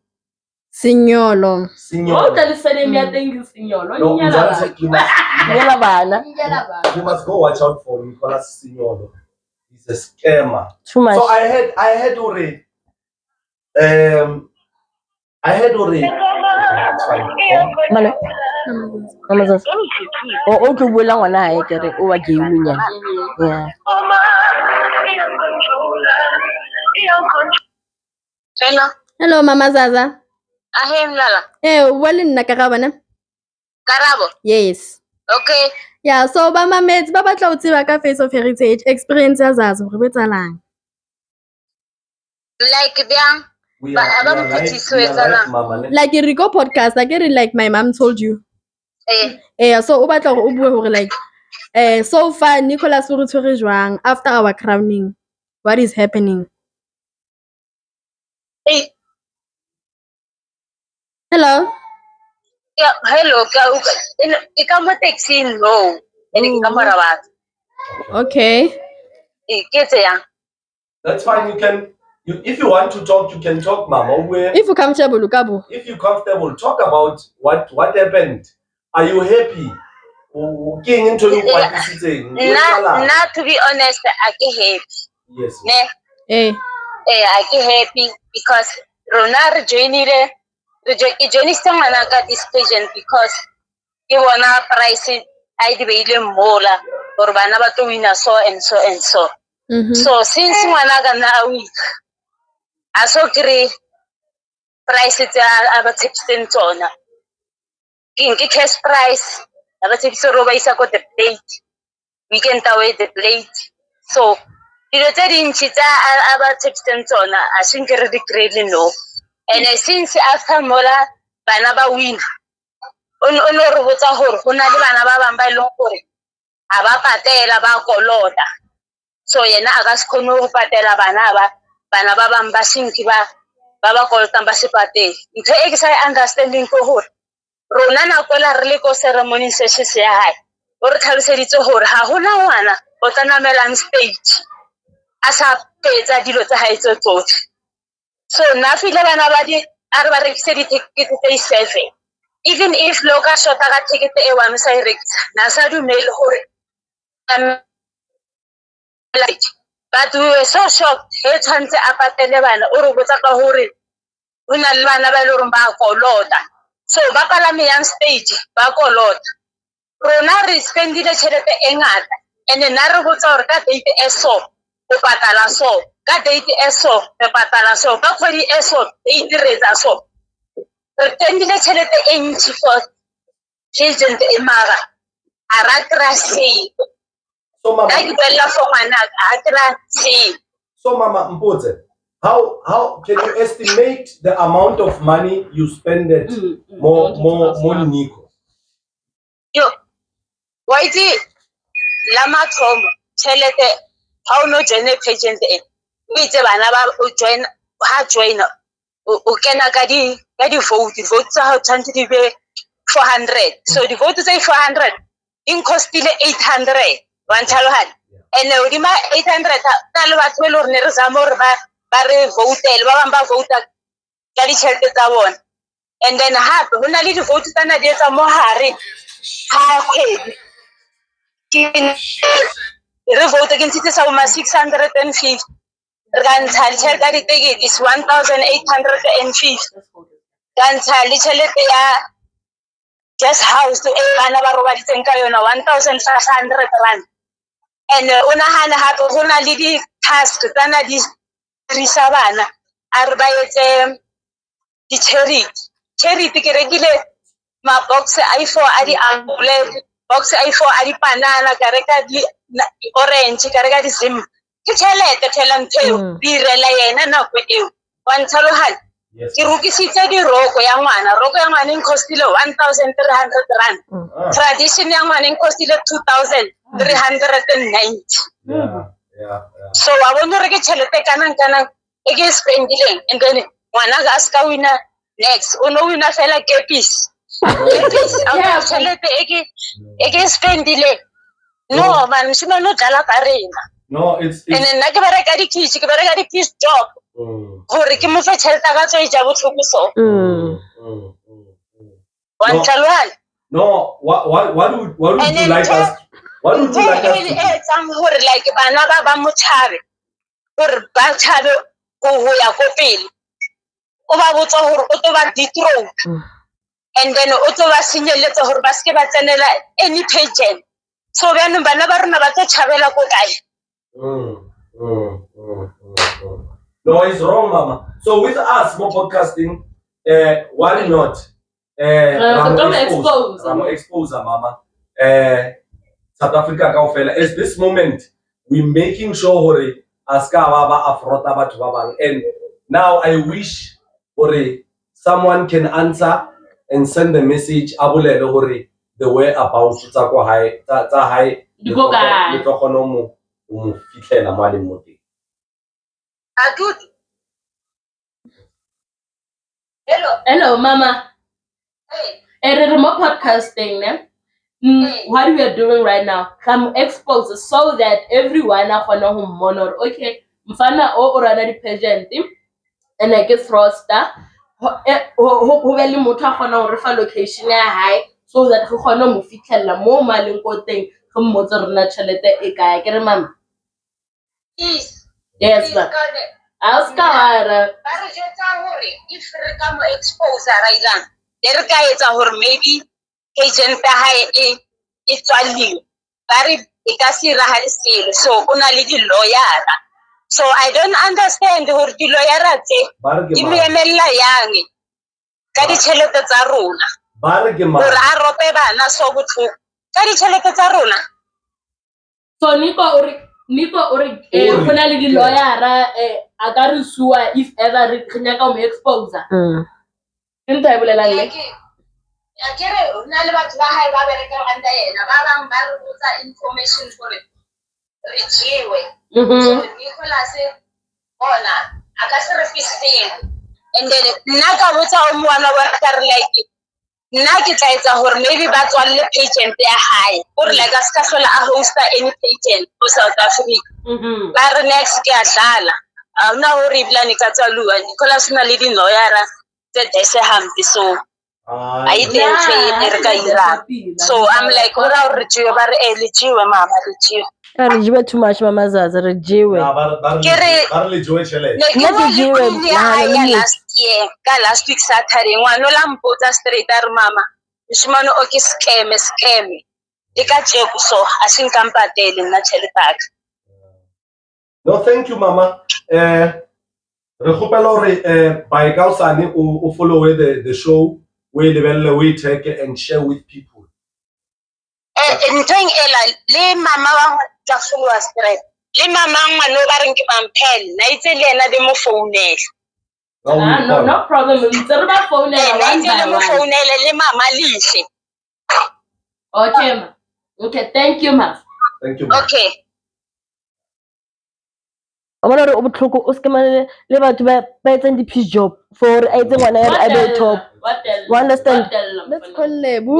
C: Signolo.
E: Oh, tell us name ya thing is Signolo.
D: No, you
G: nyela bana
D: must go watch out for Nicholas Signolo. He's a scammer.
G: too much
D: So I had already it's fine.
G: mane mama zaza o tlo buela ngwana hae ke re o wa game nyana yeah
F: Hello.
C: Hello, Mama Zaza.
F: Ahem lala.
C: Hey, wale nna karabone?
F: Karabo.
C: Yes.
F: Okay.
C: Yeah, so ba mametse ba batla o tseba ka Face of Heritage experience ya Zaza gore betsalang.
F: Like bjang.
D: We
F: But I
D: are
F: don't
D: right,
F: put it
D: we are
F: so
D: right, Mama.
C: Like in Rico podcast, I get it like my mom told you.
F: Eh.
C: So o batla gore o bue gore like so far Nicholas o re tshwere jwang after our crowning. What is happening?
F: Eh.
C: Hello.
F: Yeah, hello. Ika mo taxi no. Ene ke ka mora batho.
C: Okay.
F: Ke tse yang.
D: That's fine. If you want to talk, you can talk, Mama.
C: If you comfortable, Lukabo.
D: If you're comfortable, talk about what happened. Are you happy? King into you what is it?
F: Not to be honest, I get happy.
D: Yes.
F: Ne?
C: Eh.
F: I get happy because Rona rejoining manaka this pageant because he wanna price it I debate more or bana ba to win so and so and so. So since ngwana na week a so kry price it aba tipsten tsona ke cash price aba tipse ro ba isa ko the plate weekend away the plate so dilo tse dintsi tsa aba tipsten tsona a se nke re di kry-ile no and since after mola bana ba win o no re botsa gore go na le bana ba bang ba ile gore a ba patela ba kolota so yena a ka se kgone go patela bana ba bang ba sinki ba kolotang ba se patele ntho e ke sa understanding ko gore rona na kwela re le ko ceremony session ya hae o re tlhaloseditse gore ha hona ngwana o tla namelang stage a sa petsa dilo tsa hae tse tsotlhe so na file bana ba di a re ba rekise ditekete tse 7 even if loka shota ka ticket e one sa rekisa na sa dumele gore but we were so shocked he tshwantse a patele bana o re botsa ka gore ho na le bana ba ile gore ba kolota so ba palame yang stage ba kolota rona re spendile tšhelete e ngata and na re botsa gore ka date e so o patala so ka date e so re patala so ka kgwedi e so date re tsa so re spendile tšhelete e ntsi for pageant e mara a ra
D: So Mama,
F: I bella for ngwana a tra see
D: so Mama Mpotse, How can you estimate the amount of money you spend at more Nico?
H: Yo, why did Lama Tom tell it how no join pageant in? We the Banaba join hard join Ukena Gadi vote. The votes are 400. So the vote is 400. In cost 800. One chalohan. And Udima 800 Talvat will or Nerzamor Barre vote, Bamba vote Gadi Chelta. And then half when I little vote than I did some more Harry. Half paid. The vote against it is almost 650. Gantal that it is 1,850. Gantal just house to Anavarovati 1,500 rand. And Unahana had a lady task than a Risavana. Arbayet the cherry pick regular my box I4 Adi Ambule, box I4 Adi Banana, Gareka orange, Gareka Sim. The Telam tail, be relaying and up with you. One Taluhan. Kiruki Sita di Roko Yamana, Roko Yaman in Costilo 1,300 rand. Tradition Yaman in Costilo 2,390.
D: Yeah.
H: So I want to get Chelete against Pendling and then Wanaga winner next. Uno winner fella Gepis. Gepis, Chelete against Pendling. No, man, she no Jala Arena.
D: No, it's
H: and then Nagabaragadi Kiss job. Horiki Mufa Cheltagato is Jabu so. One Chalwan.
D: No, what would you like us? What would you like us to do?
H: Some who like Banaga Bamuchari or Bachabe who are coping. Over Ottawa Ditro. And then Ottawa senior letter her basketball channel any pageant. So when Banabar Nabata Chavela Kotai.
D: No, it's wrong, Mama. So with us, more podcasting, why not? Ramo exposer, Mama. South Africa Kaufela. At this moment, we're making sure Hore Aska Baba Afrota Batubabang. And now I wish Hore someone can answer and send the message Abule Hore the way about Tsako High, Tata High, Nitokonomu.
B: Hello, Mama. Hey. Remote podcasting, what we are doing right now, come expose so that everyone okay, mfana or another pageant, and I get roster. Who really muta location high so that who mufikella more malingo thing come motor naturalite eka get mama. Yes, ma'am. Ask her.
H: If you come expose Railan, there guys are maybe agent high it's only very Ikasi Rahal still, so only the lawyer. So I don't understand who the lawyer is. Give me a Mela Kadi Cheleta Zaruna.
D: Bargema.
H: Ropeba, not so good for Kadi Cheleta Zaruna.
B: So Nico finally the lawyer Agaru Sua if ever Kanyaka may expose her. In time will like
H: information for it. Nicolas and then Naka was one of like Nakita or maybe that's one patient they are high or like a Scasola host any patient for South Africa. Lara next Gasala. Now Riblani Catalu and Nicolas Nalidi Noyara that they say Hamdi so. I didn't say so I'm like, what I'll retrieve about Eligiwa, Mama.
G: Rijiwe too much, Mama Zaza. Rijiwe.
H: Last year, last week Saturday, one no lampo straight Mama. Ishmano okay scam. They got you so I think I'm in natural pack.
D: No, thank you, Mama. Recupelore by Gausani who follow the show. We take and share with people.
H: And doing Ella, lay Mama just follow us straight. le mama ngwana o ba reng ke Mamphele na itse le ena le mo founela
B: No problem. Ntse re ba founela
H: na
B: one
H: itse le
B: by
H: mo
B: one.
H: founela le mama Lihle.
B: Okay, ma. Okay, thank you, ma.
D: Thank you. ma'am.
H: Okay.
G: o bona gore o botlhoko o sekemane le batho ba etsang di-piece job for a etse ngwana ya re a be top. You understand?
C: Let's call Lebu.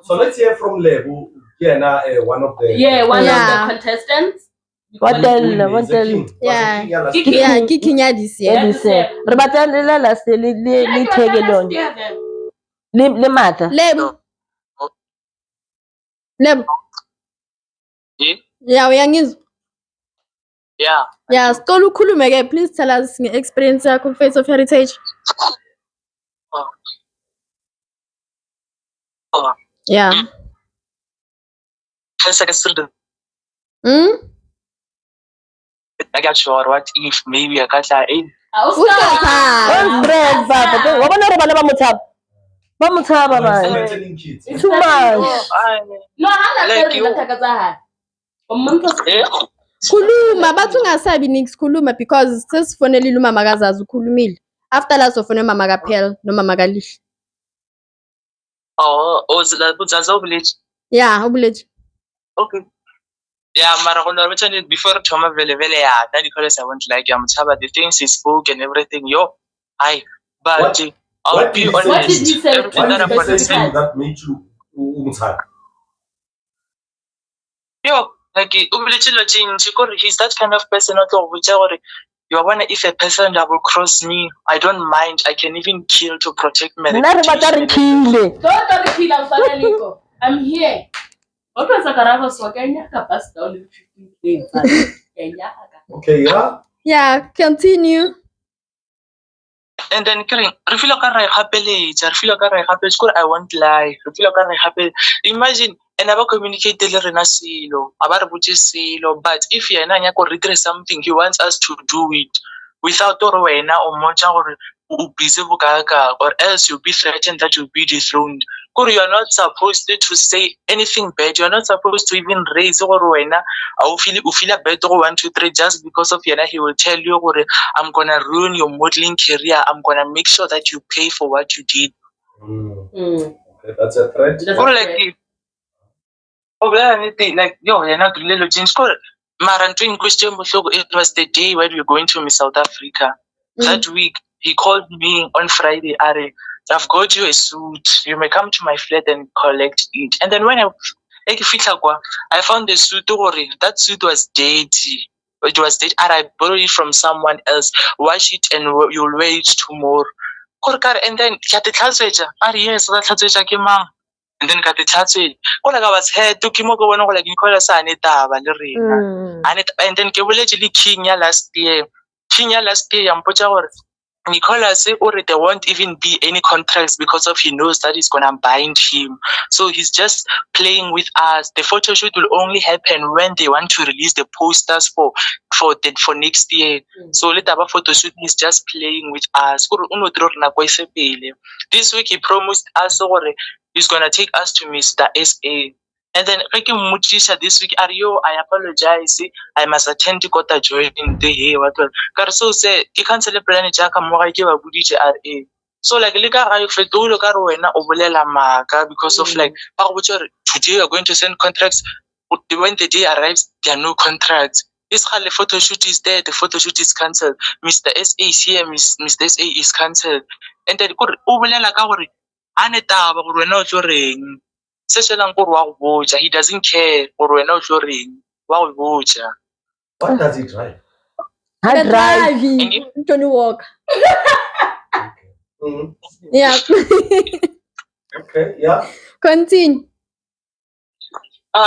D: So let's hear from Lebu. Yeah, one of the
B: One of
C: Yeah.
B: the contestants.
G: What the hell, what
D: He's
G: the
D: a
G: hell?
D: king.
C: Yeah.
D: Was a king, last
B: King.
D: year.
C: Yeah, ke Kenya this year.
G: What is it? Re batla le last le theke lone le matla.
C: Lebu. Lebu. Yeah, uyangizwa? Yeah, sicela ukhulume ke, please tell us nge-experience yakho ku-Face of Heritage. Yeah. Hmm?
F: I got sure what if maybe I got like
G: Don't stress baba. Wa bona re bana ba motshaba. Ba motshaba
D: He's
G: bana.
D: mentioning kids.
G: Too much.
B: No,
F: Like you.
C: Khuluma, bathi ungasabi nix khuluma because sesifonelile umama kazazi ukhulumile. After la sofone mama kaPhel nomama kaLihle. Yeah, ubuleji.
F: Okay. Yeah, mara gonna mention it before Thoma Vele yeah, that because I want like Chaba, the things he spoke and everything, but I'll be
D: What
B: What did
F: honest.
B: he say?
F: Everything
D: What
F: that
D: did
F: I'm
D: he
F: gonna
D: say to
F: say.
D: you that made you umthanda?
F: Like he's that kind of person you wanna if a person double cross me, I don't mind. I can even kill to protect my
G: Nna re batla re
F: reputation.
G: khile.
B: I'm here. What was a carava so Kenya pass down 15 Kenya.
D: Okay, yeah.
C: Yeah, continue.
F: And then re feel I won't lie. Re feel happy. Imagine and never communicate le rena silo. Aba re botse silo, but if yena nya go retrace something, he wants us to do it without or wena o montsha gore o busy bokaka, or else you'll be threatened that you'll be dethroned. You are not supposed to say anything bad. You are not supposed to even raise or wena o feel bad or 1 2 3 just because of yena. He will tell you gore I'm gonna ruin your modeling career. I'm gonna make sure that you pay for what you did.
D: Okay, that's a threat.
F: Or like like you're not really change. Mara in question, it was the day when we were going to Miss South Africa. That week, he called me on Friday. Ari, I've got you a suit. You may come to my flat and collect it. And then when I found the suit. That suit was dirty. It was dirty. I borrowed it from someone else. Wash it and you'll wear it tomorrow. And then Ari, yes, that's and then ka titlhatswe go like I was head to kimo go bona go like Nicola sa ne taba le rena and then ke boletse le king ya last year ya mpotsa gore Nicholas or there won't even be any contracts because of he knows that he's gonna bind him. So he's just playing with us. The photo shoot will only happen when they want to release the posters for next year. So let our photo shoot is just playing with us. This week he promised us he's gonna take us to Mr. SA. And then this week, I apologize. I must attend to Kota join the hey what so say you cancel the plan jaaka mo ga ke ba buditse RA. So like le ka ga fetolo ka re wena o bolela maka because of like ba go botsa re today you are going to send contracts, when the day arrives there are no contracts. This the photo shoot is there, the photo shoot is cancelled. Mr. SA is here, Mr. SA is cancelled. And then o bolela ka gore ane taba gore wena o tlo reng. He doesn't care gore wena o tlo reng wa go botsa.
D: What does he drive?
G: Hard drive.
C: Tony Walker.
D: Okay.
C: Yeah.
D: Okay, yeah.
C: Continue.
F: We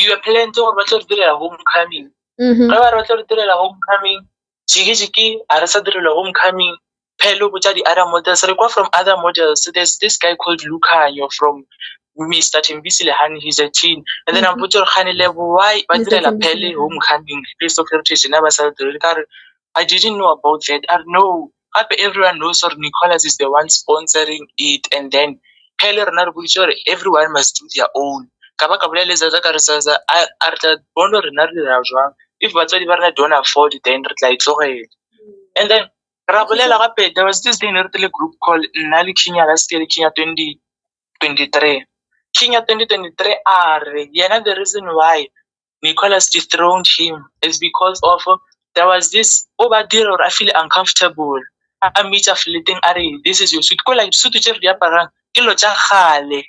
F: were planning to go homecoming. Homecoming. Jiki, homecoming. Pelo the other models. From other models. So there's this guy called Luca. You're from Mr. Timbisi Lehan. He's a teen. And then I'm putting Hani level. Why? But Pele homecoming. Place of heritage. I didn't know about that. I know. Everyone knows or Nicholas is the one sponsoring it, and then everyone must do their own.
I: ka ba ka boleletsa tsa ka re sa a re tla bona rena re dira jwang if batswadi ba rena don't afford then re tla e tlogela. And then ra bolela gape there was this day ne re tele group call nna le Kinya last year, Kinya 2023. Kinya 2023 yena the reason why Nicholas dethroned him is because of there was this over deal or I feel uncomfortable. I meet a fleeting this is your suit. Go like suit to the apparent. Kilo jahale.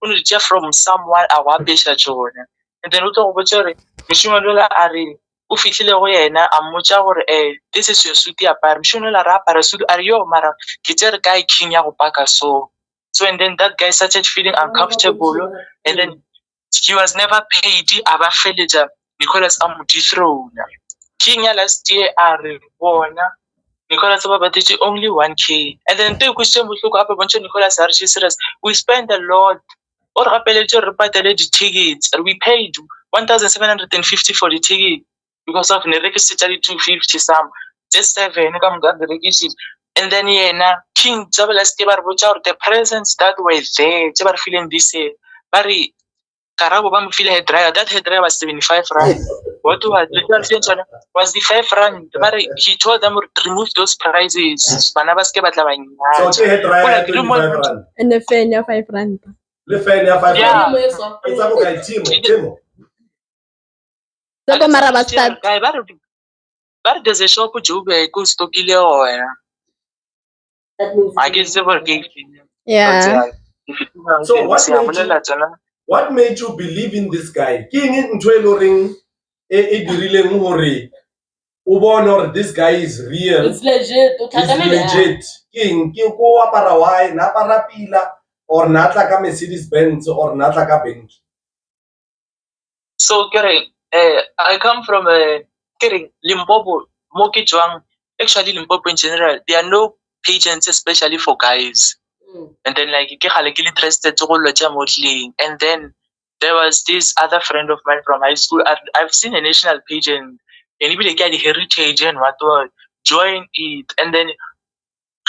I: You from someone a wabesha jona. And then uto bochore. Mishuma dola u fihlile go yena a mmotsa gore this is your suit ya apara. Mishuma la ra apara suit yo mara ke tsere guy king ya go paka so. So and then that guy started feeling uncomfortable and then he was never paid. Aba feleja Nicholas dethrone. King ya last year bona Nicholas Babatiji only 1K. And then the question we look up a bunch of Nicholas Archie serious. We spent a lot. Or rapelejo repatele the tickets. We paid 1,750 for the ticket because of the registered 250 some. Just 7 come got the register. And then King Jabal the presents that were there, Jabal feeling this Barry Karabo Bam feel head dryer. That head dryer was 75 rand. What was the 5 rand? But he told them to remove those prices.
D: So the head dryer 25 rand.
C: And the fan ya 5 rand.
D: Le fan ya 5
I: Yeah.
D: rand. It's about guy Timo.
C: Sako mara ba start.
I: Guy, but there's a shop Jube go stokile oil.
E: That means
I: I guess they were
C: Yeah.
D: So what made you believe in this guy? King into ring e dirileng hore o bone hore this guy is real.
E: it's legit.
D: He's legit. King go apara why na para pila or natla ka Mercedes Benz or natla ka Bentley.
I: So I come from Limpopo, Mokijwang. Actually, Limpopo in general, there are no pageants especially for guys. And then like interested to modeling. And then there was this other friend of mine from high school. I've seen a national pageant and even like the heritage and what join it. And then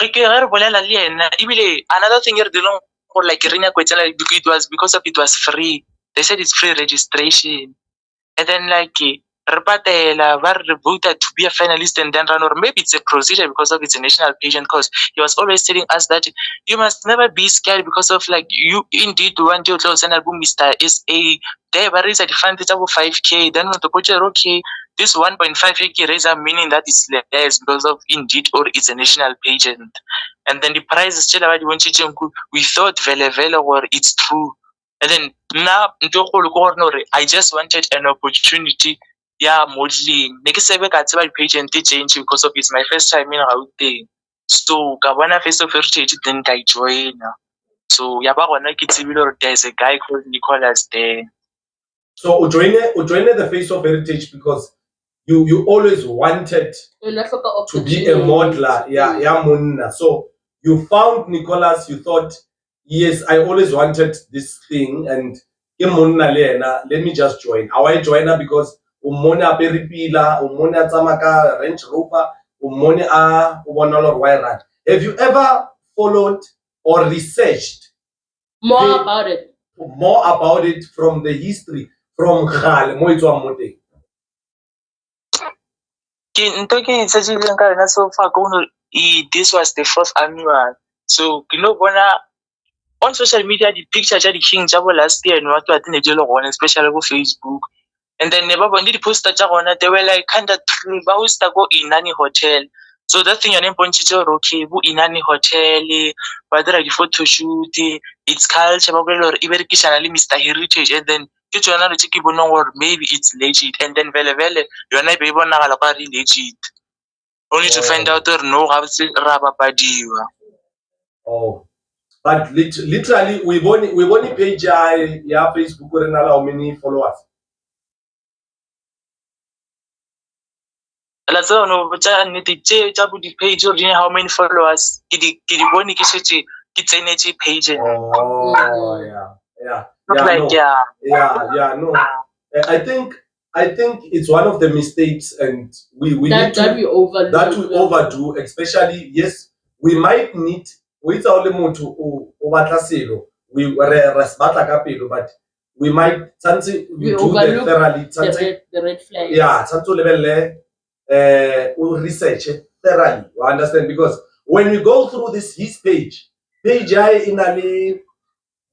I: another thing you're doing or like it was because of it was free. They said it's free registration. And then like Repatela voted to be a finalist and then run, or maybe it's a procedure because of it's a national pageant. Because he was always telling us that you must never be scared because of like you indeed want to close an album, Mr. SA. There is a advantage of 5K. Then the coach okay, this 1.5K raise meaning that it's less because of indeed or it's a national pageant. And then the price is still about we thought vele or it's true. And then now I just wanted an opportunity. Yeah, modeling. Next time I got pageant change because of it's my first time in Gauteng. So Gabana Face of Heritage then I join. So there's a guy called Nicholas there.
D: So join the Face of Heritage because you always wanted to be a modeler. Yeah, Munna. So you found Nicholas, you thought, yes, I always wanted this thing and let me just join. I join her because umone peripila, umone tsamaka Range Rover, umone a have you ever followed or researched
E: more about it
D: from the history from Khale mo itswa mo teng?
I: So far this was the first annual. So on social media, the picture the King Jabo last year and what I think they on, especially on Facebook. And then never when the poster they were like kind of to go in any hotel. So that thing your name Ponchicho okay, in any hotel, whether the photo shoot, it's culture, or even Mr. Heritage, and then get another chicky or maybe it's legit, and then vele you're not able to legit. Only to find out or know how to rabapadiwa.
D: Oh. But literally, we only page yeah Facebook or how many followers.
I: Let's know the page or how many followers. Page.
D: Oh yeah. No. I think it's one of the mistakes, and we overdo, especially yes, we might need. We only to but we might we
B: We
D: do
B: overlook
D: the thoroughly.
B: the red flags.
D: Yeah, tsanti level research thoroughly. You understand? Because when we go through his page I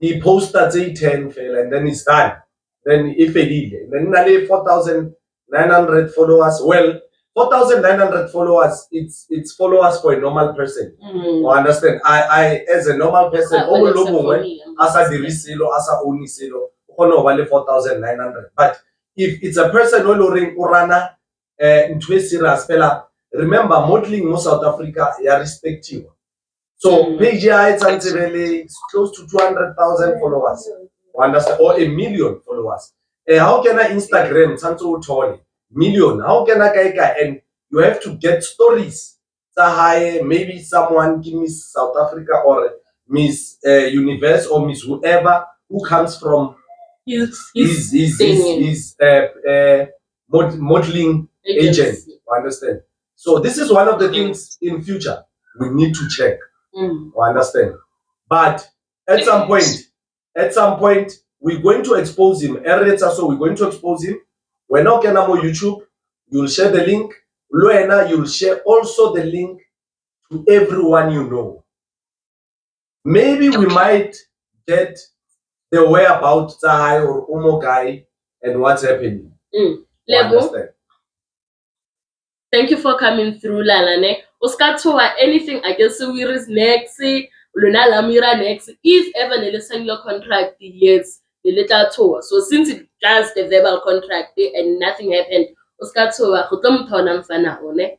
D: the poster say 10 fail and then it's done. Then if it then nearly 4,900 followers. Well, 4,900 followers, it's followers for a normal person. You understand? I as a normal person, as a dirisilo, as a only silo, 4,900. But if it's a person who urana into a serious fella, remember modeling in South Africa, they are respective. So page it's close to 200,000 followers. You understand? Or 1 million followers. How can I Instagram Santo Tony? Million. How can I and you have to get stories. Maybe someone give Miss South Africa or Miss Universe or Miss whoever who comes from his modeling agent. You understand? So this is one of the things in future we need to check. You understand? But at some point, we're going to expose him. So we're going to expose him. We're not going to YouTube. You'll share the link. Luena, you'll share also the link to everyone you know. Maybe we might get the whereabouts Zahai or Umo guy and what's happening.
B: Lebo, thank you for coming through, Lalane. Oscar anything I guess we is next. Luna Lamira next. If ever they sign your contract, yes, the letter tour. So since it's just a verbal contract and nothing happened, Oscar Toa, Hutum Tonam Fana one.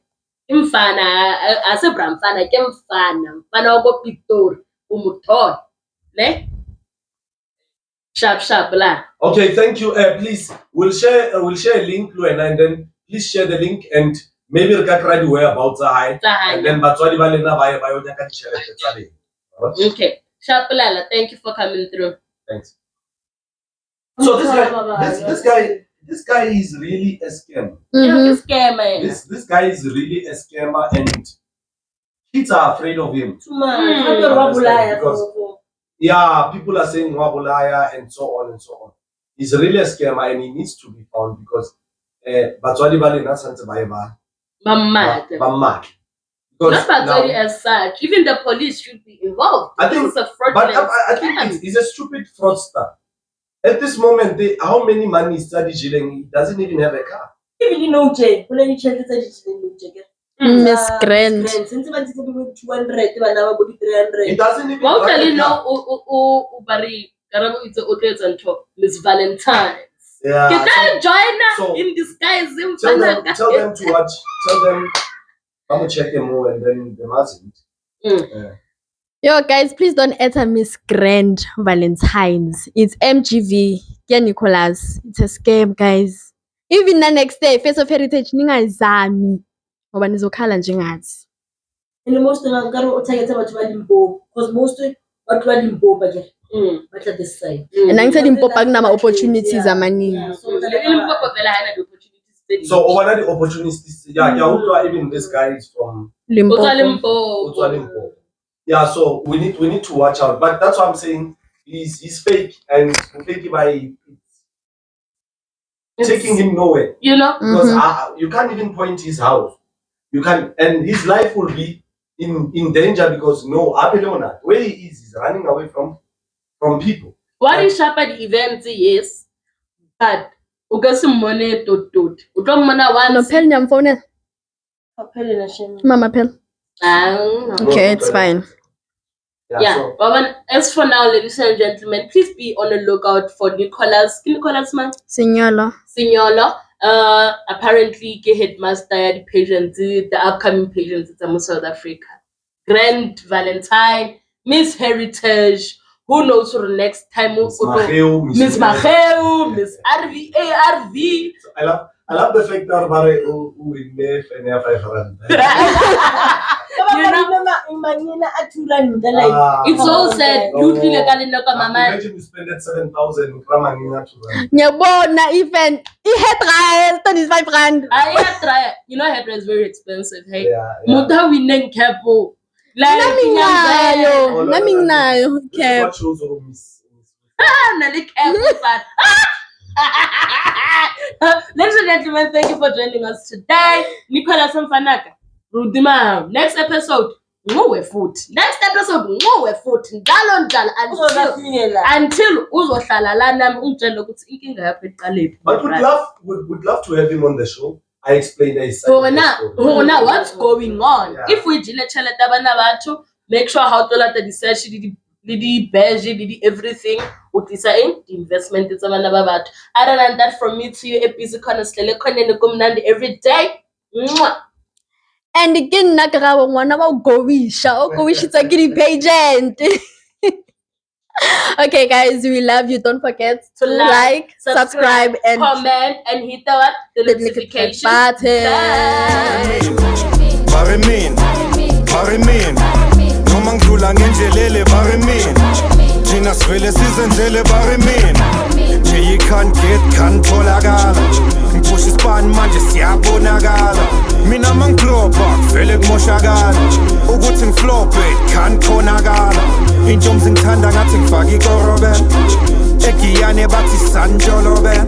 B: Imfana as a Bramfana, Kemfana, Fana go Pitor, Umutor. Ne? Sharp, blah.
D: Okay, thank you. Please, we'll share a link, Luena, and then please share the link and maybe we can try to wear about Zahai. And then Batswadi Balena by share it.
B: Okay. Shapalala, thank you for coming through.
D: Thanks. So this guy is really a scam.
B: You're a scammer.
D: This guy is really a scammer and kids are afraid of him. Because people are saying Wabulaya and so on and so on. He's really a scammer and he needs to be found because Batswadi Balena Santa Baiba. Mamma.
B: Not Batswadi as such. Even the police should be involved.
D: I think he's a stupid fraudster. At this moment, how many money is Sadi Jileng? He doesn't even have a car.
E: Even you know, Jay,
C: Miss Grand.
E: Since 200, 300.
D: He doesn't even
B: Well,
D: have
B: you
D: a car.
B: know, Ubari, Karabo, it's a and talk, Miss Valentine.
D: Yeah.
B: Can I join
D: so
B: in disguise?
D: Tell them to watch. Tell them I'm gonna check them more and then the message.
C: Yo, guys, please don't enter Miss Grand Valentine's. It's MGV. Yeah, Nicholas. It's a scam, guys. Even the next day, Face of Heritage, ningazami. Ngoba nizokhala njengathi.
E: And most of them are target about Limbo because most of what Limbo budget. But at this side.
C: And I'm telling you, Papa, opportunities are money.
D: So one of the opportunities, even this guy is from
C: Limpopo.
D: Yeah, so we need to watch out. But that's what I'm saying. He's fake and fake by taking him nowhere.
B: You know,
D: because you can't even point his house. You can, and his life will be in danger because Abelona, where he is, he's running away from people.
B: What is happening events? Yes, but some money to
C: No, Pel, I'm phone. Mama Pel. Okay, it's fine.
B: Yeah.
D: So,
B: But as for now, ladies and gentlemen, please be on the lookout for Nicholas man. Signolo. Apparently, ke headmaster the pageant, the upcoming pageant in South Africa. Grand Valentine, Miss Heritage. Who knows for the next time? Miss Maheu, Miss ARV.
D: I love the fact that we live and have 500.
B: It's so sad.
D: Imagine we spend that 7,000
C: Nyabona even i-hairdryer 25 rand.
B: You know, hairdryer is very expensive. Hey,
D: Yeah.
B: Muta winning capo.
C: Nami nginayo.
D: What shows or Miss
B: Ladies and gentlemen, thank you for joining us today. Nicolas Mfanaka, Rudima. Next episode, no foot. Next episode, no foot. Until uzohlalalana umtshela ukuthi inkinga yakho iqalephi.
D: But would love to have him on the show. I explained that.
B: Now what's going on? Yeah. If we jile chelete abana batho, make sure how to let the research the badge, everything with this investment it's abana babatho. Other than that, from me to you, a busy corner slele konene kumnandi every day. Mwah.
C: And again, nakarawa ngwana ba gowisha it's a giddy pageant. Okay, guys, we love you. Don't forget to like, subscribe, and
B: comment, and hit the notification
C: button.
A: Barimin, noma ngidlula ngendlelele barimin. Thina sivele sizenzele barimin. You can't get tholakala. Ngiphusha isibani manje siyabonakala. Mina mangidropa vele kumoshakala. Ukuthi ngiflope can't khonakala. Intombi ngithanda ngathi ngifaka ikorobela. Egiyane bathi sanjolobe.